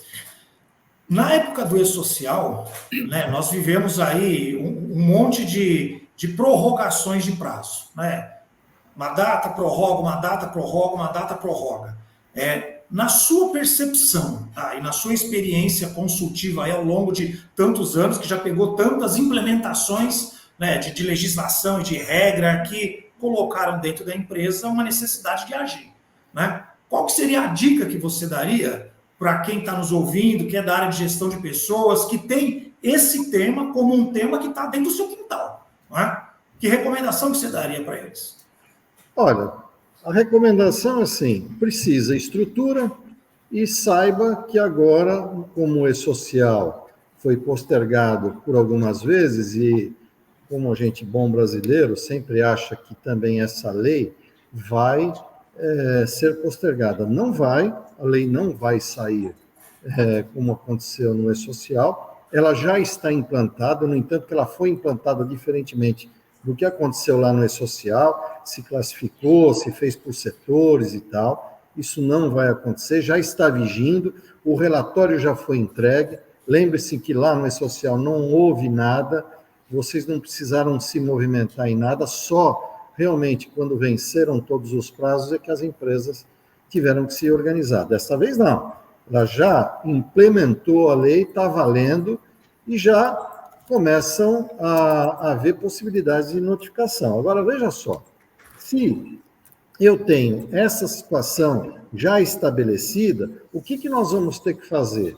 na época do e-social, né, nós vivemos aí um monte de prorrogações de prazo, né? Uma data prorroga, uma data prorroga, uma data prorroga. Na sua percepção, e na sua experiência consultiva aí ao longo de tantos anos, que já pegou tantas implementações, né, de legislação e de regra que colocaram dentro da empresa uma necessidade de agir, né? Qual que seria a dica que você daria para quem está nos ouvindo, que é da área de gestão de pessoas, que tem esse tema como um tema que está dentro do seu quintal, não é? Que recomendação que você daria para eles? Olha, a recomendação é assim, precisa estrutura e saiba que agora, como o e-social foi postergado por algumas vezes e como a gente bom brasileiro sempre acha que também essa lei vai ser postergada. Não vai, a lei não vai sair como aconteceu no e-social, ela já está implantada, no entanto que ela foi implantada diferentemente do que aconteceu lá no e-social, se classificou, se fez por setores e tal, isso não vai acontecer, já está vigindo, o relatório já foi entregue, lembre-se que lá no e-social não houve nada, vocês não precisaram se movimentar em nada, só realmente quando venceram todos os prazos é que as empresas tiveram que se organizar. Desta vez não, ela já implementou a lei, está valendo e já começam a haver possibilidades de notificação. Agora, veja só, se eu tenho essa situação já estabelecida, o que nós vamos ter que fazer?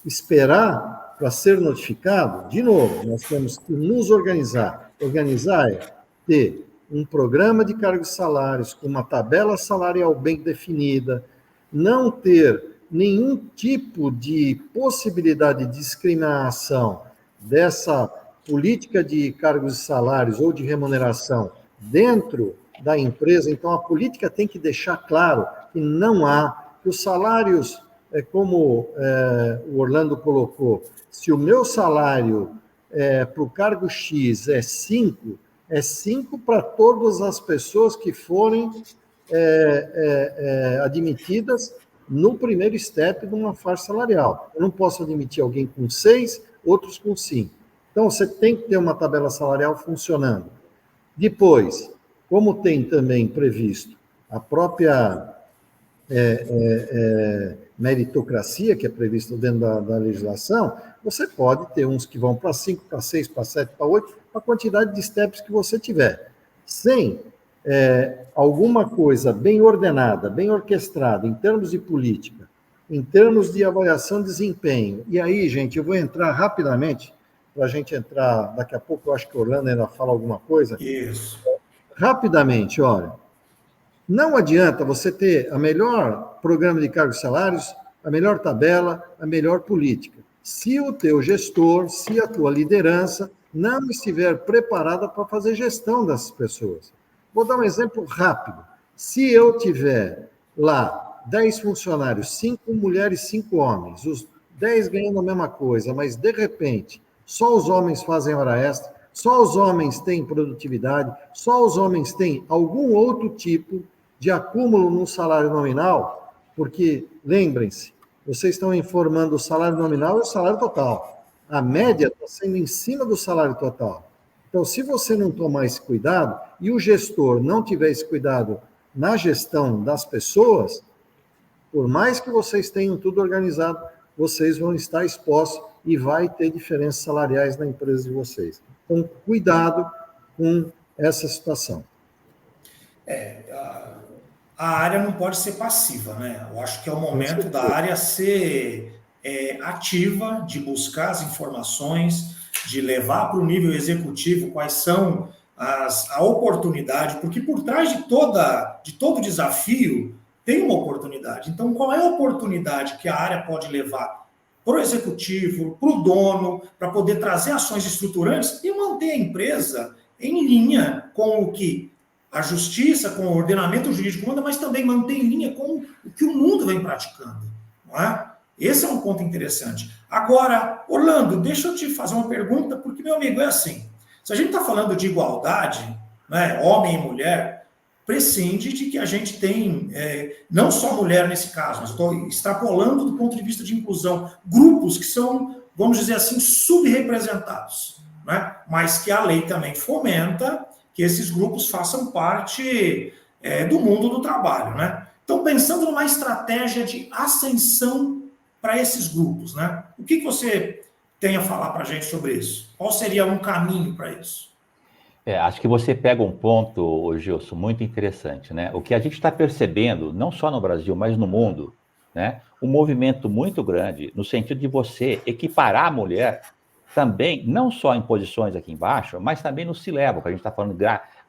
Esperar para ser notificado? De novo, nós temos que nos organizar. Organizar é ter um programa de cargos e salários, com uma tabela salarial bem definida, não ter nenhum tipo de possibilidade de discriminação dessa política de cargos e salários ou de remuneração dentro da empresa. Então, a política tem que deixar claro que não há, que os salários, como o Orlando colocou, se o meu salário para o cargo X é 5 para todas as pessoas que forem admitidas no primeiro step de uma faixa salarial. Eu não posso admitir alguém com 6, outros com 5. Então, você tem que ter uma tabela salarial funcionando. Depois, como tem também previsto a própria meritocracia, que é prevista dentro da legislação, você pode ter uns que vão para 5, para 6, para 7, para 8, a quantidade de steps que você tiver. Sem alguma coisa bem ordenada, bem orquestrada, em termos de política, em termos de avaliação de desempenho. E aí, gente, eu vou entrar rapidamente, para a gente entrar, daqui a pouco eu acho que o Orlando ainda fala alguma coisa. Isso. Rapidamente, olha, não adianta você ter a melhor programa de cargos e salários, a melhor tabela, a melhor política. Se o teu gestor, se a tua liderança não estiver preparada para fazer gestão dessas pessoas. Vou dar um exemplo rápido. Se eu tiver lá 10 funcionários, 5 mulheres, 5 homens, os 10 ganhando a mesma coisa, mas de repente só os homens fazem hora extra, só os homens têm produtividade, só os homens têm algum outro tipo de acúmulo no salário nominal, porque, lembrem-se, vocês estão informando o salário nominal e o salário total. A média está sendo em cima do salário total. Então, se você não tomar esse cuidado e o gestor não tiver esse cuidado na gestão das pessoas, por mais que vocês tenham tudo organizado, vocês vão estar expostos e vai ter diferenças salariais na empresa de vocês. Então, cuidado com essa situação. A área não pode ser passiva, né? Eu acho que é o momento da área ser ativa, de buscar as informações, de levar para o nível executivo quais são a oportunidade, porque por trás de todo desafio tem uma oportunidade. Então, qual é a oportunidade que a área pode levar para o executivo, para o dono, para poder trazer ações estruturantes e manter a empresa em linha com o que a justiça, com o ordenamento jurídico manda, mas também manter em linha com o que o mundo vem praticando, não é? Esse é um ponto interessante. Agora, Orlando, deixa eu te fazer uma pergunta, porque, meu amigo, é assim, se a gente está falando de igualdade, né, homem e mulher, prescinde de que a gente tem, não só mulher nesse caso, mas estou extrapolando do ponto de vista de inclusão, grupos que são, vamos dizer assim, subrepresentados, né, mas que a lei também fomenta que esses grupos façam parte do mundo do trabalho, né? Então, pensando numa estratégia de ascensão para esses grupos, né? O que você tem a falar para a gente sobre isso? Qual seria um caminho para isso? Acho que você pega um ponto, Gilson, muito interessante, né? O que a gente está percebendo, não só no Brasil, mas no mundo, né? Um movimento muito grande no sentido de você equiparar a mulher também, não só em posições aqui embaixo, mas também no C-Level, que a gente está falando de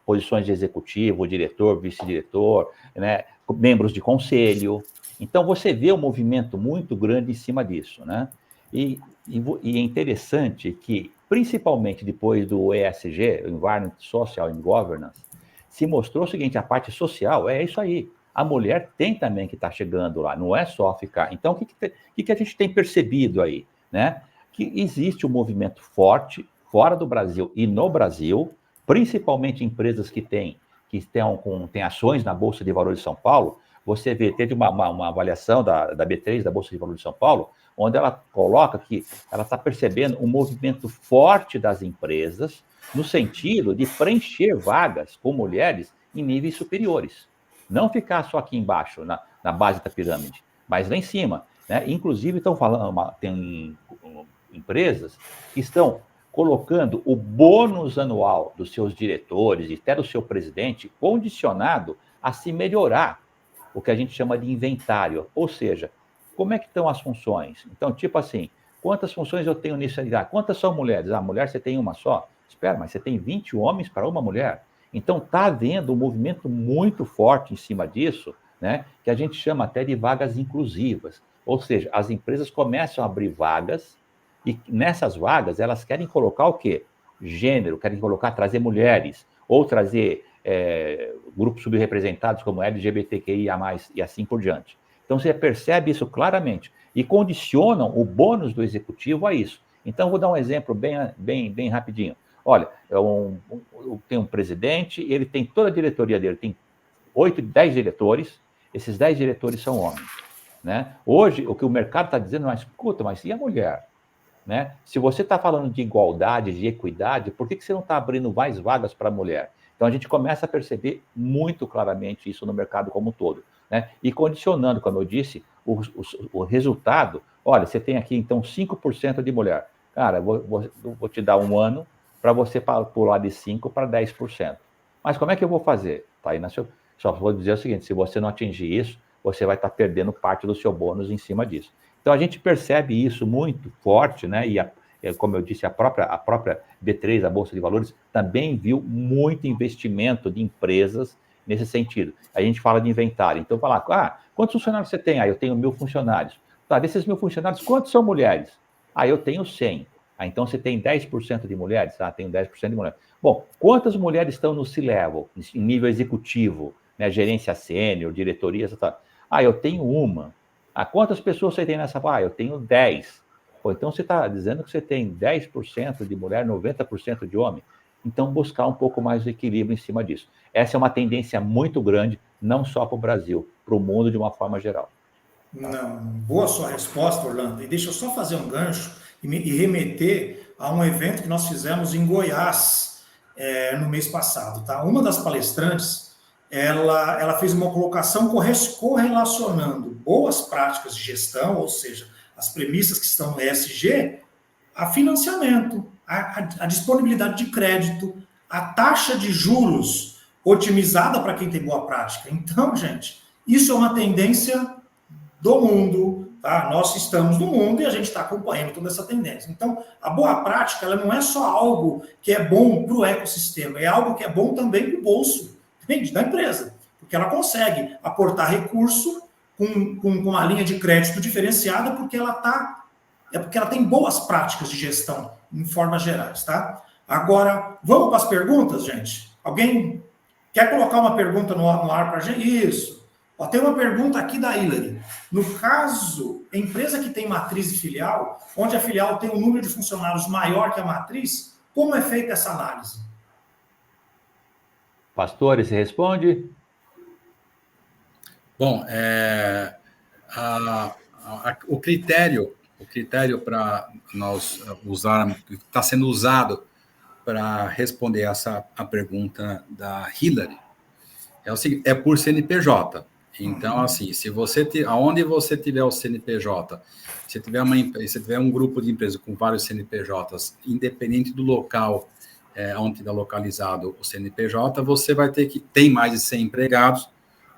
posições de executivo, diretor, vice-diretor, né, membros de conselho. Então, você vê um movimento muito grande em cima disso, né? E é interessante que, principalmente depois do ESG, Environment, Social and Governance, se mostrou o seguinte, a parte social é isso aí. A mulher tem também que estar chegando lá, não é só ficar. Então, o que a gente tem percebido aí, né? Que existe um movimento forte fora do Brasil e no Brasil, principalmente empresas que têm ações na Bolsa de Valores de São Paulo. Você vê, teve uma avaliação da B3, da Bolsa de Valores de São Paulo, onde ela coloca que ela está percebendo um movimento forte das empresas no sentido de preencher vagas com mulheres em níveis superiores. Não ficar só aqui embaixo, na base da pirâmide, mas lá em cima. Né? Inclusive, estão falando, tem empresas que estão colocando o bônus anual dos seus diretores e até do seu presidente condicionado a se melhorar o que a gente chama de inventário. Ou seja, como é que estão as funções? Então, tipo assim, quantas funções eu tenho nisso? Quantas são mulheres? Mulher você tem uma só? Espera, mas você tem 20 homens para uma mulher? Então, está havendo um movimento muito forte em cima disso, né, que a gente chama até de vagas inclusivas. Ou seja, as empresas começam a abrir vagas e nessas vagas elas querem colocar o quê? Gênero, querem trazer mulheres, ou trazer grupos subrepresentados como LGBTQIA+, e assim por diante. Então, você percebe isso claramente e condicionam o bônus do executivo a isso. Então, vou dar um exemplo bem rapidinho. Olha, eu tenho um presidente, ele tem toda a diretoria dele, tem 8, 10 diretores, esses 10 diretores são homens. Né? Hoje, o que o mercado está dizendo é, escuta, mas e a mulher? Né? Se você está falando de igualdade, de equidade, por que você não está abrindo mais vagas para a mulher? Então, a gente começa a perceber muito claramente isso no mercado como um todo. Né? E condicionando, como eu disse, o resultado. Olha, você tem aqui, então, 5% de mulher. Cara, vou te dar um ano para você pular de 5% para 10%. Mas como é que eu vou fazer? Tá aí só vou dizer o seguinte, se você não atingir isso, você vai estar perdendo parte do seu bônus em cima disso. Então, a gente percebe isso muito forte, né? E, como eu disse, a própria B3, a Bolsa de Valores, também viu muito investimento de empresas nesse sentido. A gente fala de inventário. Então, fala, quantos funcionários você tem? Eu tenho 1.000 funcionários. Tá, desses 1.000 funcionários, quantos são mulheres? Eu tenho 100. Então, você tem 10% de mulheres? Tenho 10% de mulheres. Bom, quantas mulheres estão no C-Level, em nível executivo, né? Gerência sênior, diretoria, etc. Eu tenho uma. Quantas pessoas você tem nessa? Eu tenho 10. Então você está dizendo que você tem 10% de mulher, 90% de homem. Então, buscar um pouco mais de equilíbrio em cima disso. Essa é uma tendência muito grande, não só para o Brasil, para o mundo de uma forma geral. Não, boa sua resposta, Orlando. E deixa eu só fazer um gancho e remeter a um evento que nós fizemos em Goiás no mês passado. Tá? Uma das palestrantes, ela fez uma colocação correlacionando boas práticas de gestão, ou seja, as premissas que estão no ESG, a financiamento, a disponibilidade de crédito, a taxa de juros otimizada para quem tem boa prática. Então, gente, isso é uma tendência do mundo, tá? Nós estamos no mundo e a gente está acompanhando toda essa tendência. Então, a boa prática, ela não é só algo que é bom para o ecossistema, é algo que é bom também para o bolso, entende? Da empresa, porque ela consegue aportar recurso com uma linha de crédito diferenciada, porque ela tem boas práticas de gestão, em formas gerais, tá? Agora, vamos para as perguntas, gente? Alguém quer colocar uma pergunta no ar para a gente? Isso. Tem uma pergunta aqui da Hillary. No caso, empresa que tem matriz e filial, onde a filial tem um número de funcionários maior que a matriz, como é feita essa análise? Pastores, você responde? Bom, o critério para nós usarmos, que está sendo usado para responder a pergunta da Hillary, é o seguinte, é por CNPJ. Então, assim, se você aonde você tiver o CNPJ, se tiver um grupo de empresas com vários CNPJs, independente do local onde estiver localizado o CNPJ, você vai ter que, tem mais de 100 empregados,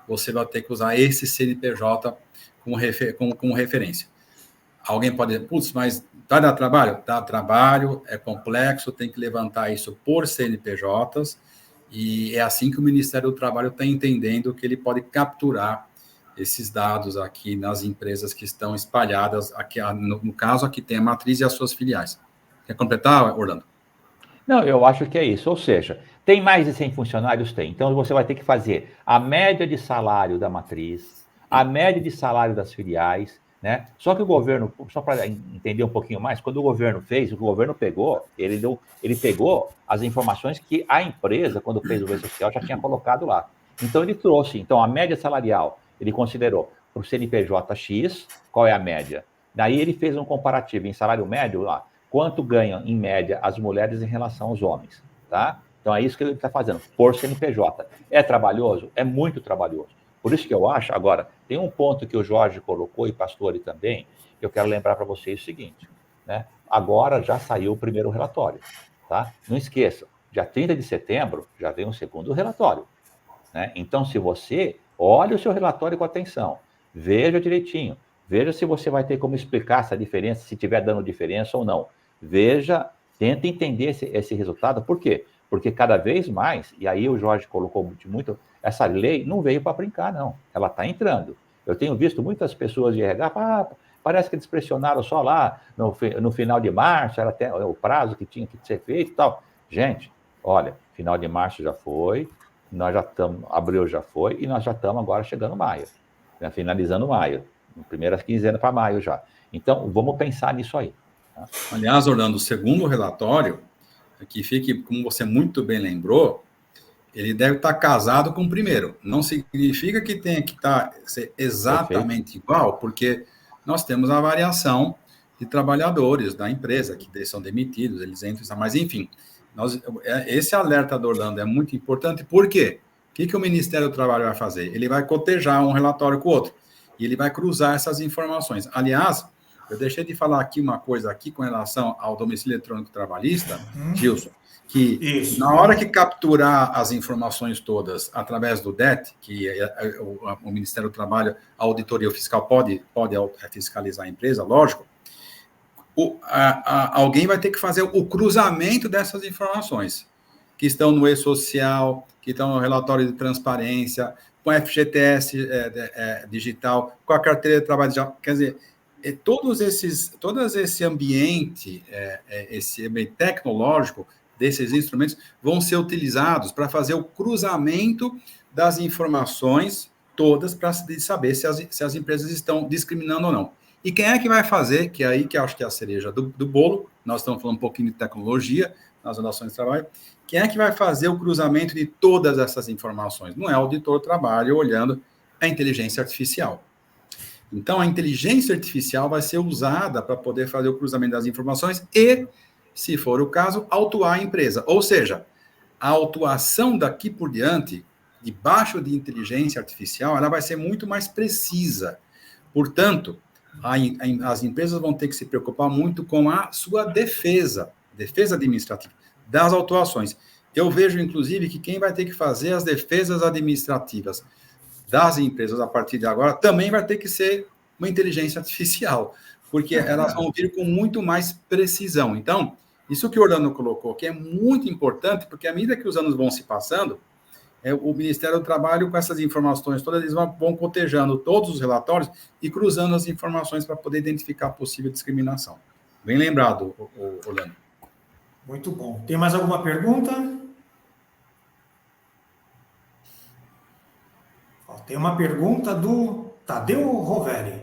você vai ter que usar esse CNPJ como referência. Alguém pode dizer, putz, mas Vai dar trabalho? Dá trabalho, é complexo, tem que levantar isso por CNPJs, e é assim que o Ministério do Trabalho está entendendo que ele pode capturar esses dados aqui nas empresas que estão espalhadas, aqui, no caso, aqui tem a matriz e as suas filiais. Quer completar, Orlando? Não, eu acho que é isso. Ou seja, tem mais de 100 funcionários? Tem. Então, você vai ter que fazer a média de salário da matriz, a média de salário das filiais, né? Só que o governo, só para entender um pouquinho mais, quando o governo fez, o governo pegou, ele pegou as informações que a empresa, quando fez o E-Social, já tinha colocado lá. Então, ele trouxe. Então, a média salarial, ele considerou para o CNPJ X, qual é a média? Daí, ele fez um comparativo em salário médio lá. Quanto ganham, em média, as mulheres em relação aos homens, tá? Então, é isso que ele está fazendo, por CNPJ. É trabalhoso? É muito trabalhoso. Por isso que eu acho, agora, tem um ponto que o Jorge colocou, e Pastore também, que eu quero lembrar para vocês o seguinte, né? Agora já saiu o primeiro relatório, tá? Não esqueçam, dia 30 de setembro já vem um segundo relatório, né? Então, se você olha o seu relatório com atenção, veja direitinho, veja se você vai ter como explicar essa diferença, se estiver dando diferença ou não. Veja, tenta entender esse resultado. Por quê? Porque cada vez mais, e aí o Jorge colocou muito, essa lei não veio para brincar, não. Ela está entrando. Eu tenho visto muitas pessoas de RH, parece que eles pressionaram só lá no final de março, era até o prazo que tinha que ser feito e tal. Gente, olha, final de março já foi, nós já estamos, abril já foi, e nós já estamos agora chegando maio, né, finalizando maio, primeira quinzena para maio já. Então, vamos pensar nisso aí. Tá? Aliás, Orlando, o segundo relatório, que fique, como você muito bem lembrou, ele deve estar casado com o primeiro. Não significa que tenha que ser exatamente igual, porque nós temos a variação de trabalhadores da empresa, que eles são demitidos, eles entram, mas enfim, esse alerta do Orlando é muito importante. Por quê? O que o Ministério do Trabalho vai fazer? Ele vai cotejar um relatório com o outro, e ele vai cruzar essas informações. Aliás, eu deixei de falar aqui uma coisa aqui com relação ao domicílio eletrônico trabalhista, Gilson, que isso, na hora que capturar as informações todas através do DET, que o Ministério do Trabalho, a auditoria fiscal pode fiscalizar a empresa, lógico, alguém vai ter que fazer o cruzamento dessas informações, que estão no E-Social, que estão no relatório de transparência, com a FGTS digital, com a carteira de trabalho digital, quer dizer, todo esse ambiente, esse ambiente tecnológico desses instrumentos vão ser utilizados para fazer o cruzamento das informações todas para saber se as empresas estão discriminando ou não. E quem é que vai fazer, que é aí que eu acho que é a cereja do bolo, nós estamos falando um pouquinho de tecnologia nas relações de trabalho, quem é que vai fazer o cruzamento de todas essas informações? Não é o auditor do trabalho olhando a inteligência artificial. Então, a inteligência artificial vai ser usada para poder fazer o cruzamento das informações e, se for o caso, autuar a empresa. Ou seja, a autuação daqui por diante, debaixo de inteligência artificial, ela vai ser muito mais precisa. Portanto, as empresas vão ter que se preocupar muito com a sua defesa administrativa das autuações. Eu vejo, inclusive, que quem vai ter que fazer as defesas administrativas das empresas a partir de agora também vai ter que ser uma inteligência artificial, porque elas vão vir com muito mais precisão. Então, isso que o Orlando colocou aqui é muito importante, porque à medida que os anos vão se passando, o Ministério do Trabalho, com essas informações todas, eles vão cotejando todos os relatórios e cruzando as informações para poder identificar a possível discriminação. Bem lembrado, Orlando. Muito bom. Tem mais alguma pergunta? Tem uma pergunta do Tadeu Roveri,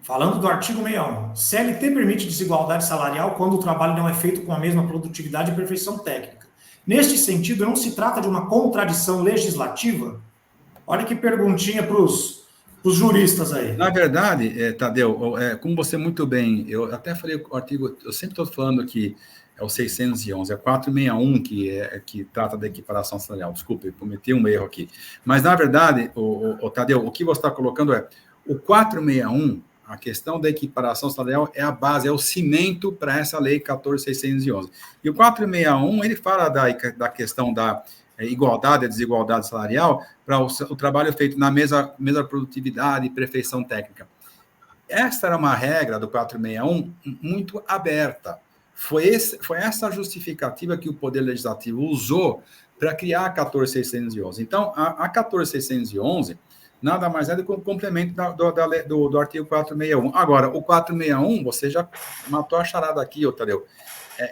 falando do artigo 61. CLT permite desigualdade salarial quando o trabalho não é feito com a mesma produtividade e perfeição técnica. Neste sentido, não se trata de uma contradição legislativa? Olha que perguntinha para os juristas aí. Na verdade, Tadeu, como você muito bem, eu até falei o artigo, eu sempre estou falando que é o 611, é 461 que trata da equiparação salarial. Desculpe, eu cometi um erro aqui. Mas, na verdade, Tadeu, o que você está colocando o 461, a questão da equiparação salarial é a base, é o cimento para essa lei 14.611. E o 461, ele fala da questão da igualdade e desigualdade salarial para o trabalho feito na mesma produtividade e perfeição técnica. essa era uma regra do 461 muito aberta. Foi essa justificativa que o Poder Legislativo usou para criar a 14.611. Então, a 14.611 nada mais é do que um complemento do artigo 461. Agora, o 461, você já matou a charada aqui, Tadeu,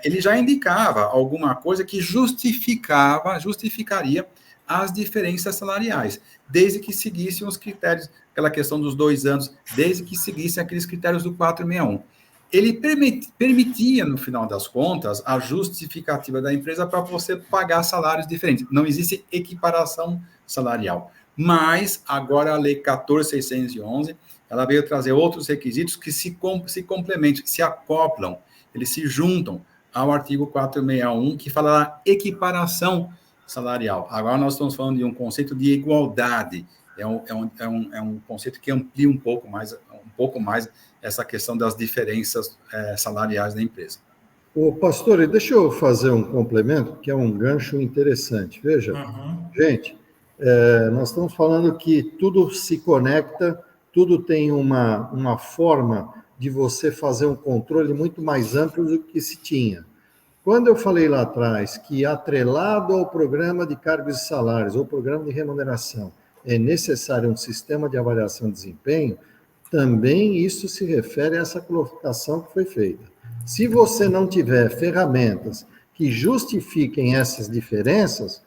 ele já indicava alguma coisa que justificaria as diferenças salariais, desde que seguissem os critérios, aquela questão dos 2 anos, desde que seguissem aqueles critérios do 461. Ele permitia, no final das contas, a justificativa da empresa para você pagar salários diferentes. Não existe equiparação salarial. Mas, agora, a Lei 14.611, ela veio trazer outros requisitos que se complementam, se acoplam, eles se juntam ao artigo 461, que fala da equiparação salarial. Agora, nós estamos falando de um conceito de igualdade. É um conceito que amplia um pouco mais essa questão das diferenças salariais da empresa. Ô, pastor, deixa eu fazer um complemento, que é um gancho interessante. Veja, gente, nós estamos falando que tudo se conecta, tudo tem uma forma de você fazer um controle muito mais amplo do que se tinha. Quando eu falei lá atrás que atrelado ao programa de cargos e salários, ou programa de remuneração, é necessário um sistema de avaliação de desempenho, também isso se refere a essa colocação que foi feita. Se você não tiver ferramentas que justifiquem essas diferenças,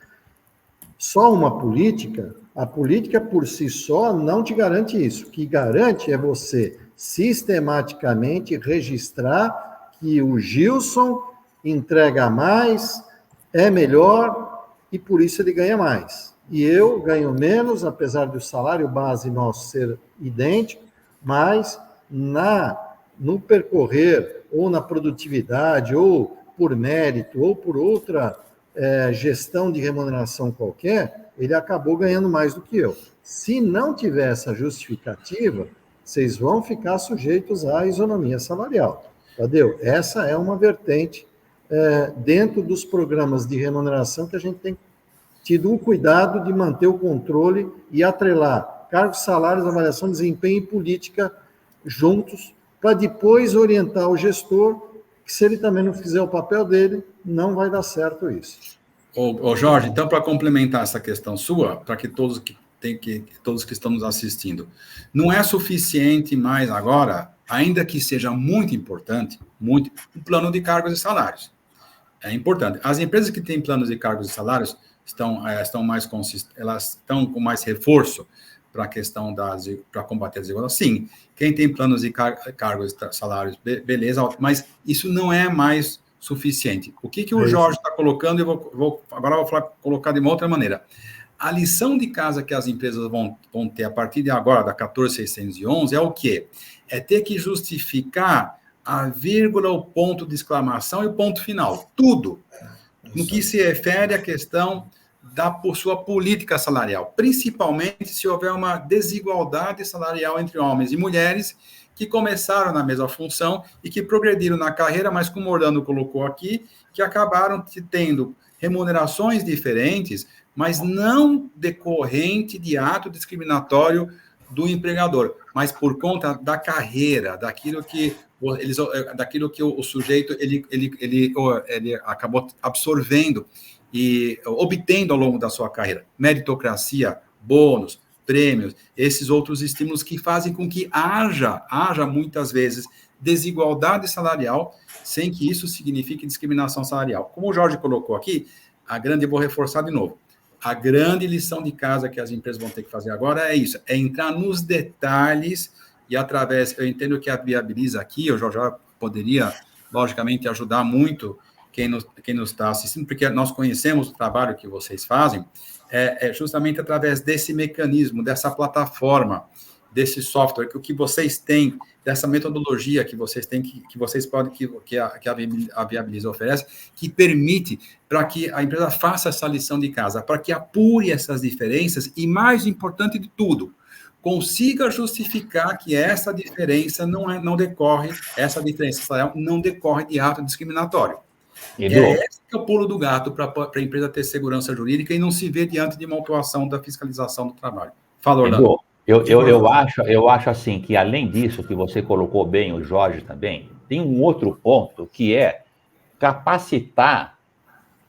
só uma política, a política por si só não te garante isso. O que garante é você sistematicamente registrar que o Gilson entrega mais, é melhor e por isso ele ganha mais. E eu ganho menos, apesar do salário base nosso ser idêntico, mas no percorrer, ou na produtividade, ou por mérito, ou por outra gestão de remuneração qualquer, ele acabou ganhando mais do que eu. Se não tiver essa justificativa, vocês vão ficar sujeitos à isonomia salarial. Tadeu, essa é uma vertente dentro dos programas de remuneração que a gente tem tido o cuidado de manter o controle e atrelar cargos, salários, avaliação de desempenho e política juntos, para depois orientar o gestor, que se ele também não fizer o papel dele, não vai dar certo isso. Ô Jorge, então, para complementar essa questão sua, para que todos que estão nos assistindo, não é suficiente mais agora, ainda que seja muito importante, um plano de cargos e salários. É importante. As empresas que têm planos de cargos e salários estão mais consistentes, elas estão com mais reforço para a questão para combater a desigualdade. Sim, quem tem planos de cargos e salários, beleza, mas isso não é mais suficiente. O que o Jorge está colocando, agora eu vou colocar de uma outra maneira. A lição de casa que as empresas vão ter a partir de agora, da 14.611, é o quê? É ter que justificar a vírgula, o ponto de exclamação e o ponto final. Tudo. No que se refere à questão da sua política salarial, principalmente se houver uma desigualdade salarial entre homens e mulheres que começaram na mesma função e que progrediram na carreira, mas como o Orlando colocou aqui, que acabaram tendo remunerações diferentes, mas não decorrente de ato discriminatório do empregador, mas por conta da carreira, daquilo que o sujeito ele acabou absorvendo e obtendo ao longo da sua carreira. Meritocracia, bônus, prêmios, esses outros estímulos que fazem com que haja muitas vezes desigualdade salarial, sem que isso signifique discriminação salarial. Como o Jorge colocou aqui, eu vou reforçar de novo, a grande lição de casa que as empresas vão ter que fazer agora é isso, é entrar nos detalhes e eu entendo que a Viabiliza aqui, o Jorge poderia, logicamente, ajudar muito quem nos está assistindo, porque nós conhecemos o trabalho que vocês fazem, justamente através desse mecanismo, dessa plataforma, desse software, que o que vocês têm, dessa metodologia que vocês têm, que a Viabiliza oferece, que permite para que a empresa faça essa lição de casa, para que apure essas diferenças e, mais importante de tudo, consiga justificar que essa diferença essa diferença salarial não decorre de ato discriminatório. Esse é o pulo do gato para a empresa ter segurança jurídica e não se ver diante de uma atuação da fiscalização do trabalho. Fala, Orlando. Eu acho assim que, além disso, que você colocou bem, o Jorge também, tem um outro ponto que é capacitar,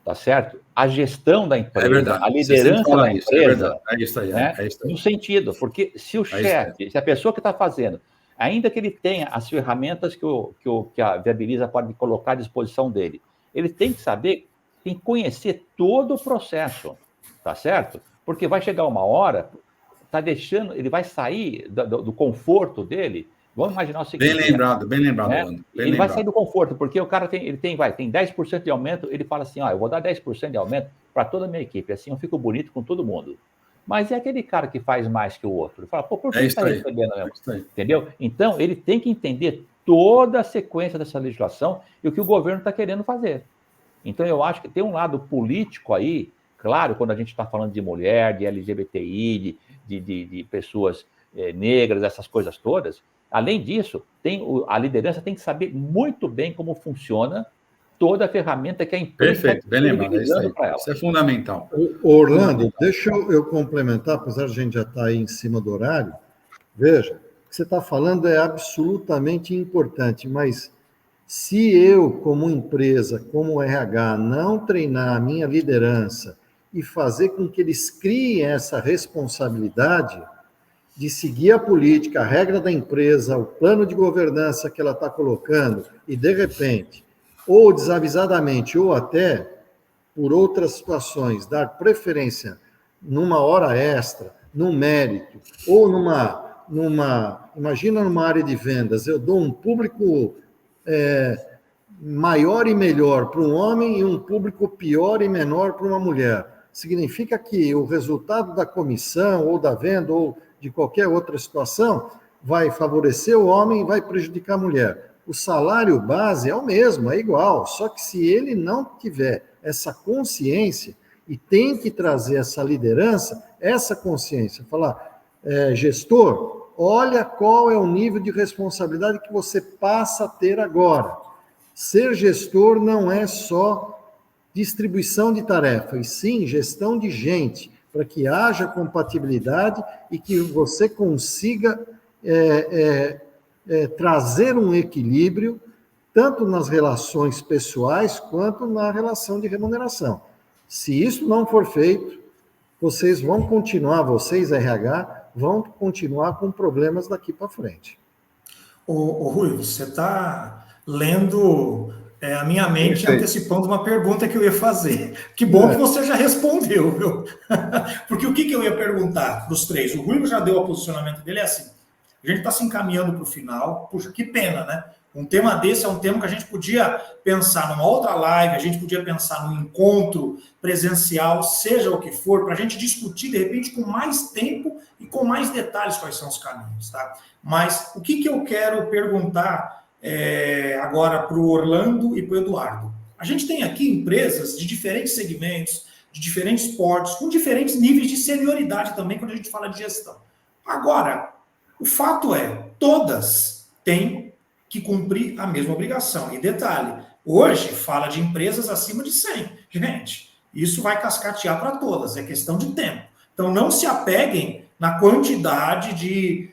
tá certo? A gestão da É empresa, verdade. a Você sempre liderança fala da isso, é verdade. empresa, É isso aí, né? é isso aí. No sentido, porque se o É isso aí. chefe, se a pessoa que está fazendo, ainda que ele tenha as ferramentas que a Viabiliza pode colocar à disposição dele, ele tem que saber, tem que conhecer todo o processo, tá certo? Porque vai chegar uma hora, tá deixando, ele vai sair do conforto dele. Vamos imaginar o seguinte, Bem lembrado, né? Orlando. Bem Ele vai sair lembrado. do conforto, porque o cara tem 10% de aumento, ele fala assim, eu vou dar 10% de aumento para toda a minha equipe, assim eu fico bonito com todo mundo. Mas é aquele cara que faz mais que o outro. Ele fala, por que É você está isso aí. recebendo É mesmo? isso aí. Entendeu? Então, ele tem que entender toda a sequência dessa legislação e o que o governo está querendo fazer. Então, eu acho que tem um lado político aí, claro, quando a gente está falando de mulher, de LGBTI, de pessoas negras, essas coisas todas. Além disso, a liderança tem que saber muito bem como funciona toda a ferramenta que a empresa está Perfeito, bem lembrado. É isso disponibilizando aí. para ela. Isso é fundamental. Orlando, deixa eu complementar, apesar de a gente já estar aí em cima do horário. Veja, o que você está falando é absolutamente importante, mas se eu, como empresa, como RH, não treinar a minha liderança e fazer com que eles criem essa responsabilidade de seguir a política, a regra da empresa, o plano de governança que ela está colocando, e de repente, ou desavisadamente, ou até por outras situações, dar preferência numa hora extra, num mérito, ou imagina numa área de vendas, eu dou um público maior e melhor para um homem e um público pior e menor para uma mulher. Significa que o resultado da comissão, ou da venda, ou de qualquer outra situação, vai favorecer o homem e vai prejudicar a mulher. O salário base é o mesmo, é igual, só que se ele não tiver essa consciência, e tem que trazer essa liderança, essa consciência, falar, gestor, olha qual é o nível de responsabilidade que você passa a ter agora. Ser gestor não é só distribuição de tarefas, e sim gestão de gente, para que haja compatibilidade e que você consiga trazer um equilíbrio, tanto nas relações pessoais, quanto na relação de remuneração. Se isso não for feito, vocês, RH, vão continuar com problemas daqui para frente. Ô Rui, você está lendo a minha mente antecipando uma pergunta que eu ia fazer. Que bom que você já respondeu, viu? Porque o que eu ia perguntar para os três? O Rui já deu o posicionamento dele, é assim, a gente está se encaminhando para o final, puxa, que pena, né? Um tema desse é um tema que a gente podia pensar numa outra live, a gente podia pensar num encontro presencial, seja o que for, para a gente discutir, de repente, com mais tempo e com mais detalhes quais são os caminhos, tá? Mas o que eu quero perguntar agora para o Orlando e para o Eduardo? A gente tem aqui empresas de diferentes segmentos, de diferentes portos, com diferentes níveis de senioridade também, quando a gente fala de gestão. Agora, o fato é, todas têm que cumprir a mesma obrigação. E detalhe, hoje fala de empresas acima de 100. Gente, isso vai cascatear para todas, é questão de tempo. Então, não se apeguem na quantidade de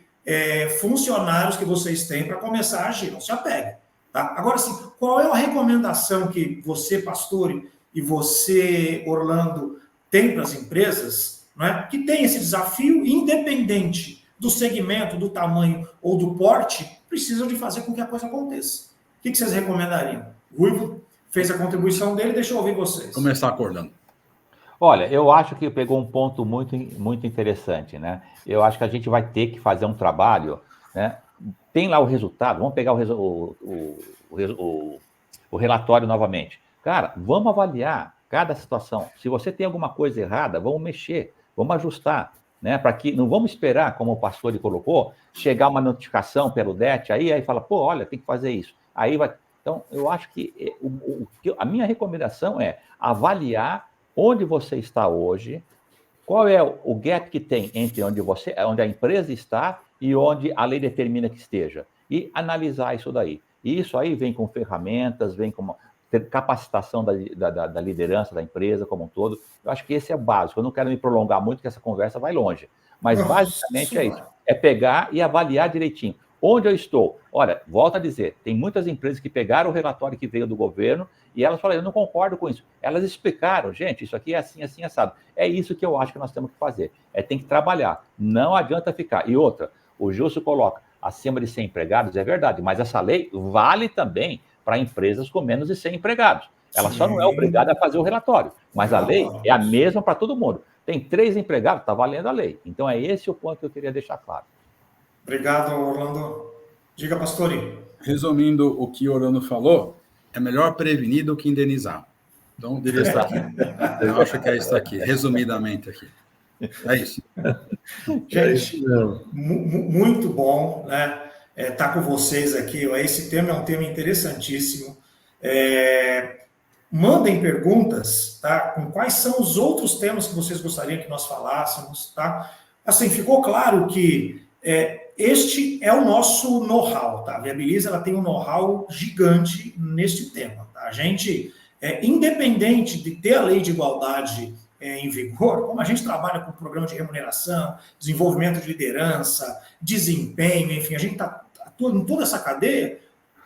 funcionários que vocês têm para começar a agir, não se apeguem. Tá? Agora, sim, qual é a recomendação que você, Pastore, e você, Orlando, tem para as empresas, né, que tem esse desafio independente do segmento, do tamanho ou do porte, precisam de fazer com que a coisa aconteça? O que vocês recomendariam? O Ruivo fez a contribuição dele, deixa eu ouvir vocês. Começar acordando. Olha, eu acho que pegou um ponto muito, muito interessante, né? Eu acho que a gente vai ter que fazer um trabalho, né? Tem lá o resultado, vamos pegar o relatório novamente. Cara, vamos avaliar cada situação. Se você tem alguma coisa errada, vamos mexer, vamos ajustar, né? Para que não vamos esperar, como o pastor colocou, chegar uma notificação pelo DET, aí fala, pô, olha, tem que fazer isso. Aí vai. Então, eu acho que a minha recomendação é avaliar onde você está hoje, qual é o gap que tem entre onde a empresa está e onde a lei determina que esteja, e analisar isso daí. E isso aí vem com ferramentas, vem com capacitação da liderança da empresa como um todo. Eu acho que esse é o básico. Eu não quero me prolongar muito, que essa conversa vai longe. Mas basicamente é isso. é pegar e avaliar direitinho. Onde eu estou? Olha, volto a dizer, tem muitas empresas que pegaram o relatório que veio do governo e elas falaram, eu não concordo com isso. Elas explicaram, gente, isso aqui é assim, assim, assado. É isso que eu acho que nós temos que fazer. Tem que trabalhar. Não adianta ficar. E outra, o Gilson coloca acima de 100 empregados, é verdade, mas essa lei vale também para empresas com menos de 100 empregados. Ela só não é obrigada a fazer o relatório, mas a lei é a mesma para todo mundo. Tem 3 empregados, está valendo a lei. Então, é esse o ponto que eu queria deixar claro. Obrigado, Orlando. Diga, Pastori. Resumindo o que o Orlando falou, é melhor prevenir do que indenizar. Então, devia estar aqui. Eu acho que é isso aqui, resumidamente aqui. É isso. Gente, muito bom, né? Estar com vocês aqui. Esse tema é um tema interessantíssimo. Mandem perguntas, tá? Com quais são os outros temas que vocês gostariam que nós falássemos, tá? Assim, ficou claro que este é o nosso know-how, tá? A Viabiliza, ela tem um know-how gigante neste tema, tá? A gente, independente de ter a lei de igualdade em vigor, como a gente trabalha com programa de remuneração, desenvolvimento de liderança, desempenho, enfim, a gente está em toda essa cadeia,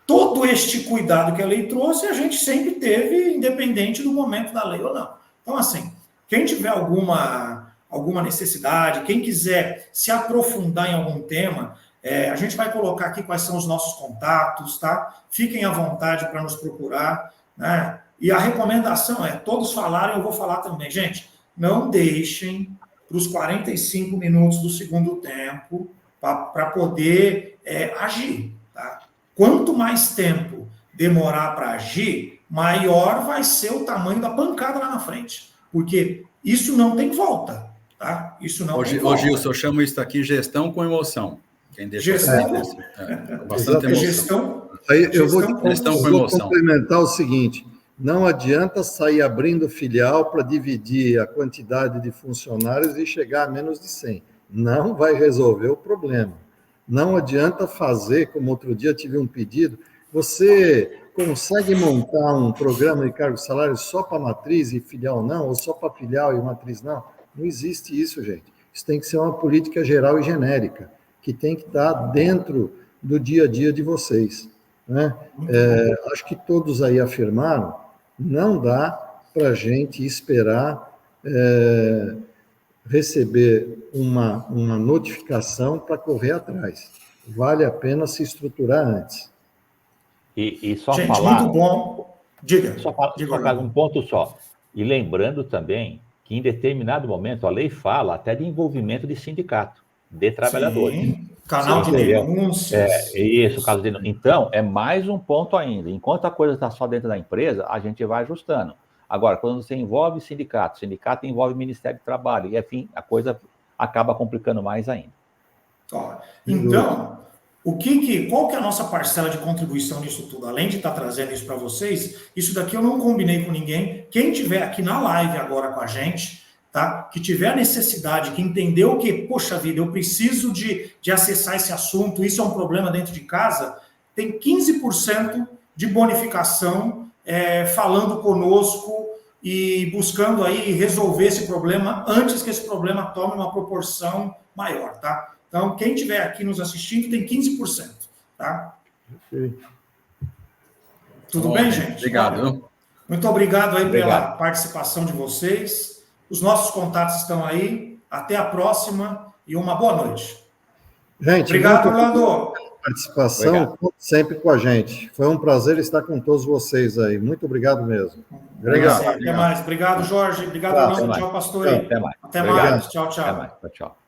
todo este cuidado que a lei trouxe, a gente sempre teve, independente do momento da lei ou não. Então, assim, quem tiver alguma necessidade, quem quiser se aprofundar em algum tema, a gente vai colocar aqui quais são os nossos contatos, tá? Fiquem à vontade para nos procurar, né? E a recomendação todos falarem, eu vou falar também. Gente, não deixem para os 45 minutos do segundo tempo para poder agir, tá? Quanto mais tempo demorar para agir, maior vai ser o tamanho da pancada lá na frente. Porque isso não tem volta, tá? Isso não tem volta. Ô, Gilson, eu chamo isso aqui gestão com emoção. Quem deixa bastante emoção. Eu vou complementar o seguinte, não adianta sair abrindo filial para dividir a quantidade de funcionários e chegar a menos de 100. Não vai resolver o problema. Não adianta fazer, como outro dia tive um pedido, você consegue montar um programa de cargos e salários só para matriz e filial não, ou só para filial e matriz não? Não existe isso, gente. Isso tem que ser uma política geral e genérica, que tem que estar dentro do dia a dia de vocês, né? Acho que todos aí afirmaram, não dá para a gente esperar receber uma notificação para correr atrás. Vale a pena se estruturar antes. E só gente, falar... muito bom. Diga. Só um ponto só. E lembrando também que em determinado momento a lei fala até de envolvimento de sindicato, de trabalhadores. Sim, canal de denúncias. Isso, caso de... Então, é mais um ponto ainda. Enquanto a coisa está só dentro da empresa, a gente vai ajustando. Agora, quando você envolve sindicato envolve Ministério do Trabalho, e enfim, a coisa acaba complicando mais ainda. Então, qual que é a nossa parcela de contribuição nisso tudo? Além de estar trazendo isso para vocês, isso daqui eu não combinei com ninguém. Quem tiver aqui na live agora com a gente, tá? Que tiver a necessidade, que entendeu que, poxa vida, eu preciso de acessar esse assunto, isso é um problema dentro de casa, tem 15% de bonificação falando conosco e buscando aí resolver esse problema antes que esse problema tome uma proporção maior, tá? Então, quem estiver aqui nos assistindo tem 15%, tá? Tudo bem, gente? Obrigado. Muito obrigado aí pela participação de vocês. Os nossos contatos estão aí. Até a próxima e uma boa noite. Gente, obrigado, Orlando. Participação sempre com a gente. Foi um prazer estar com todos vocês aí. Muito obrigado mesmo. Obrigado. Até mais. Obrigado, Jorge. Obrigado, Orlando. Tchau, Pastor. Até mais. Até mais. Tchau, tchau. Até mais. Tchau.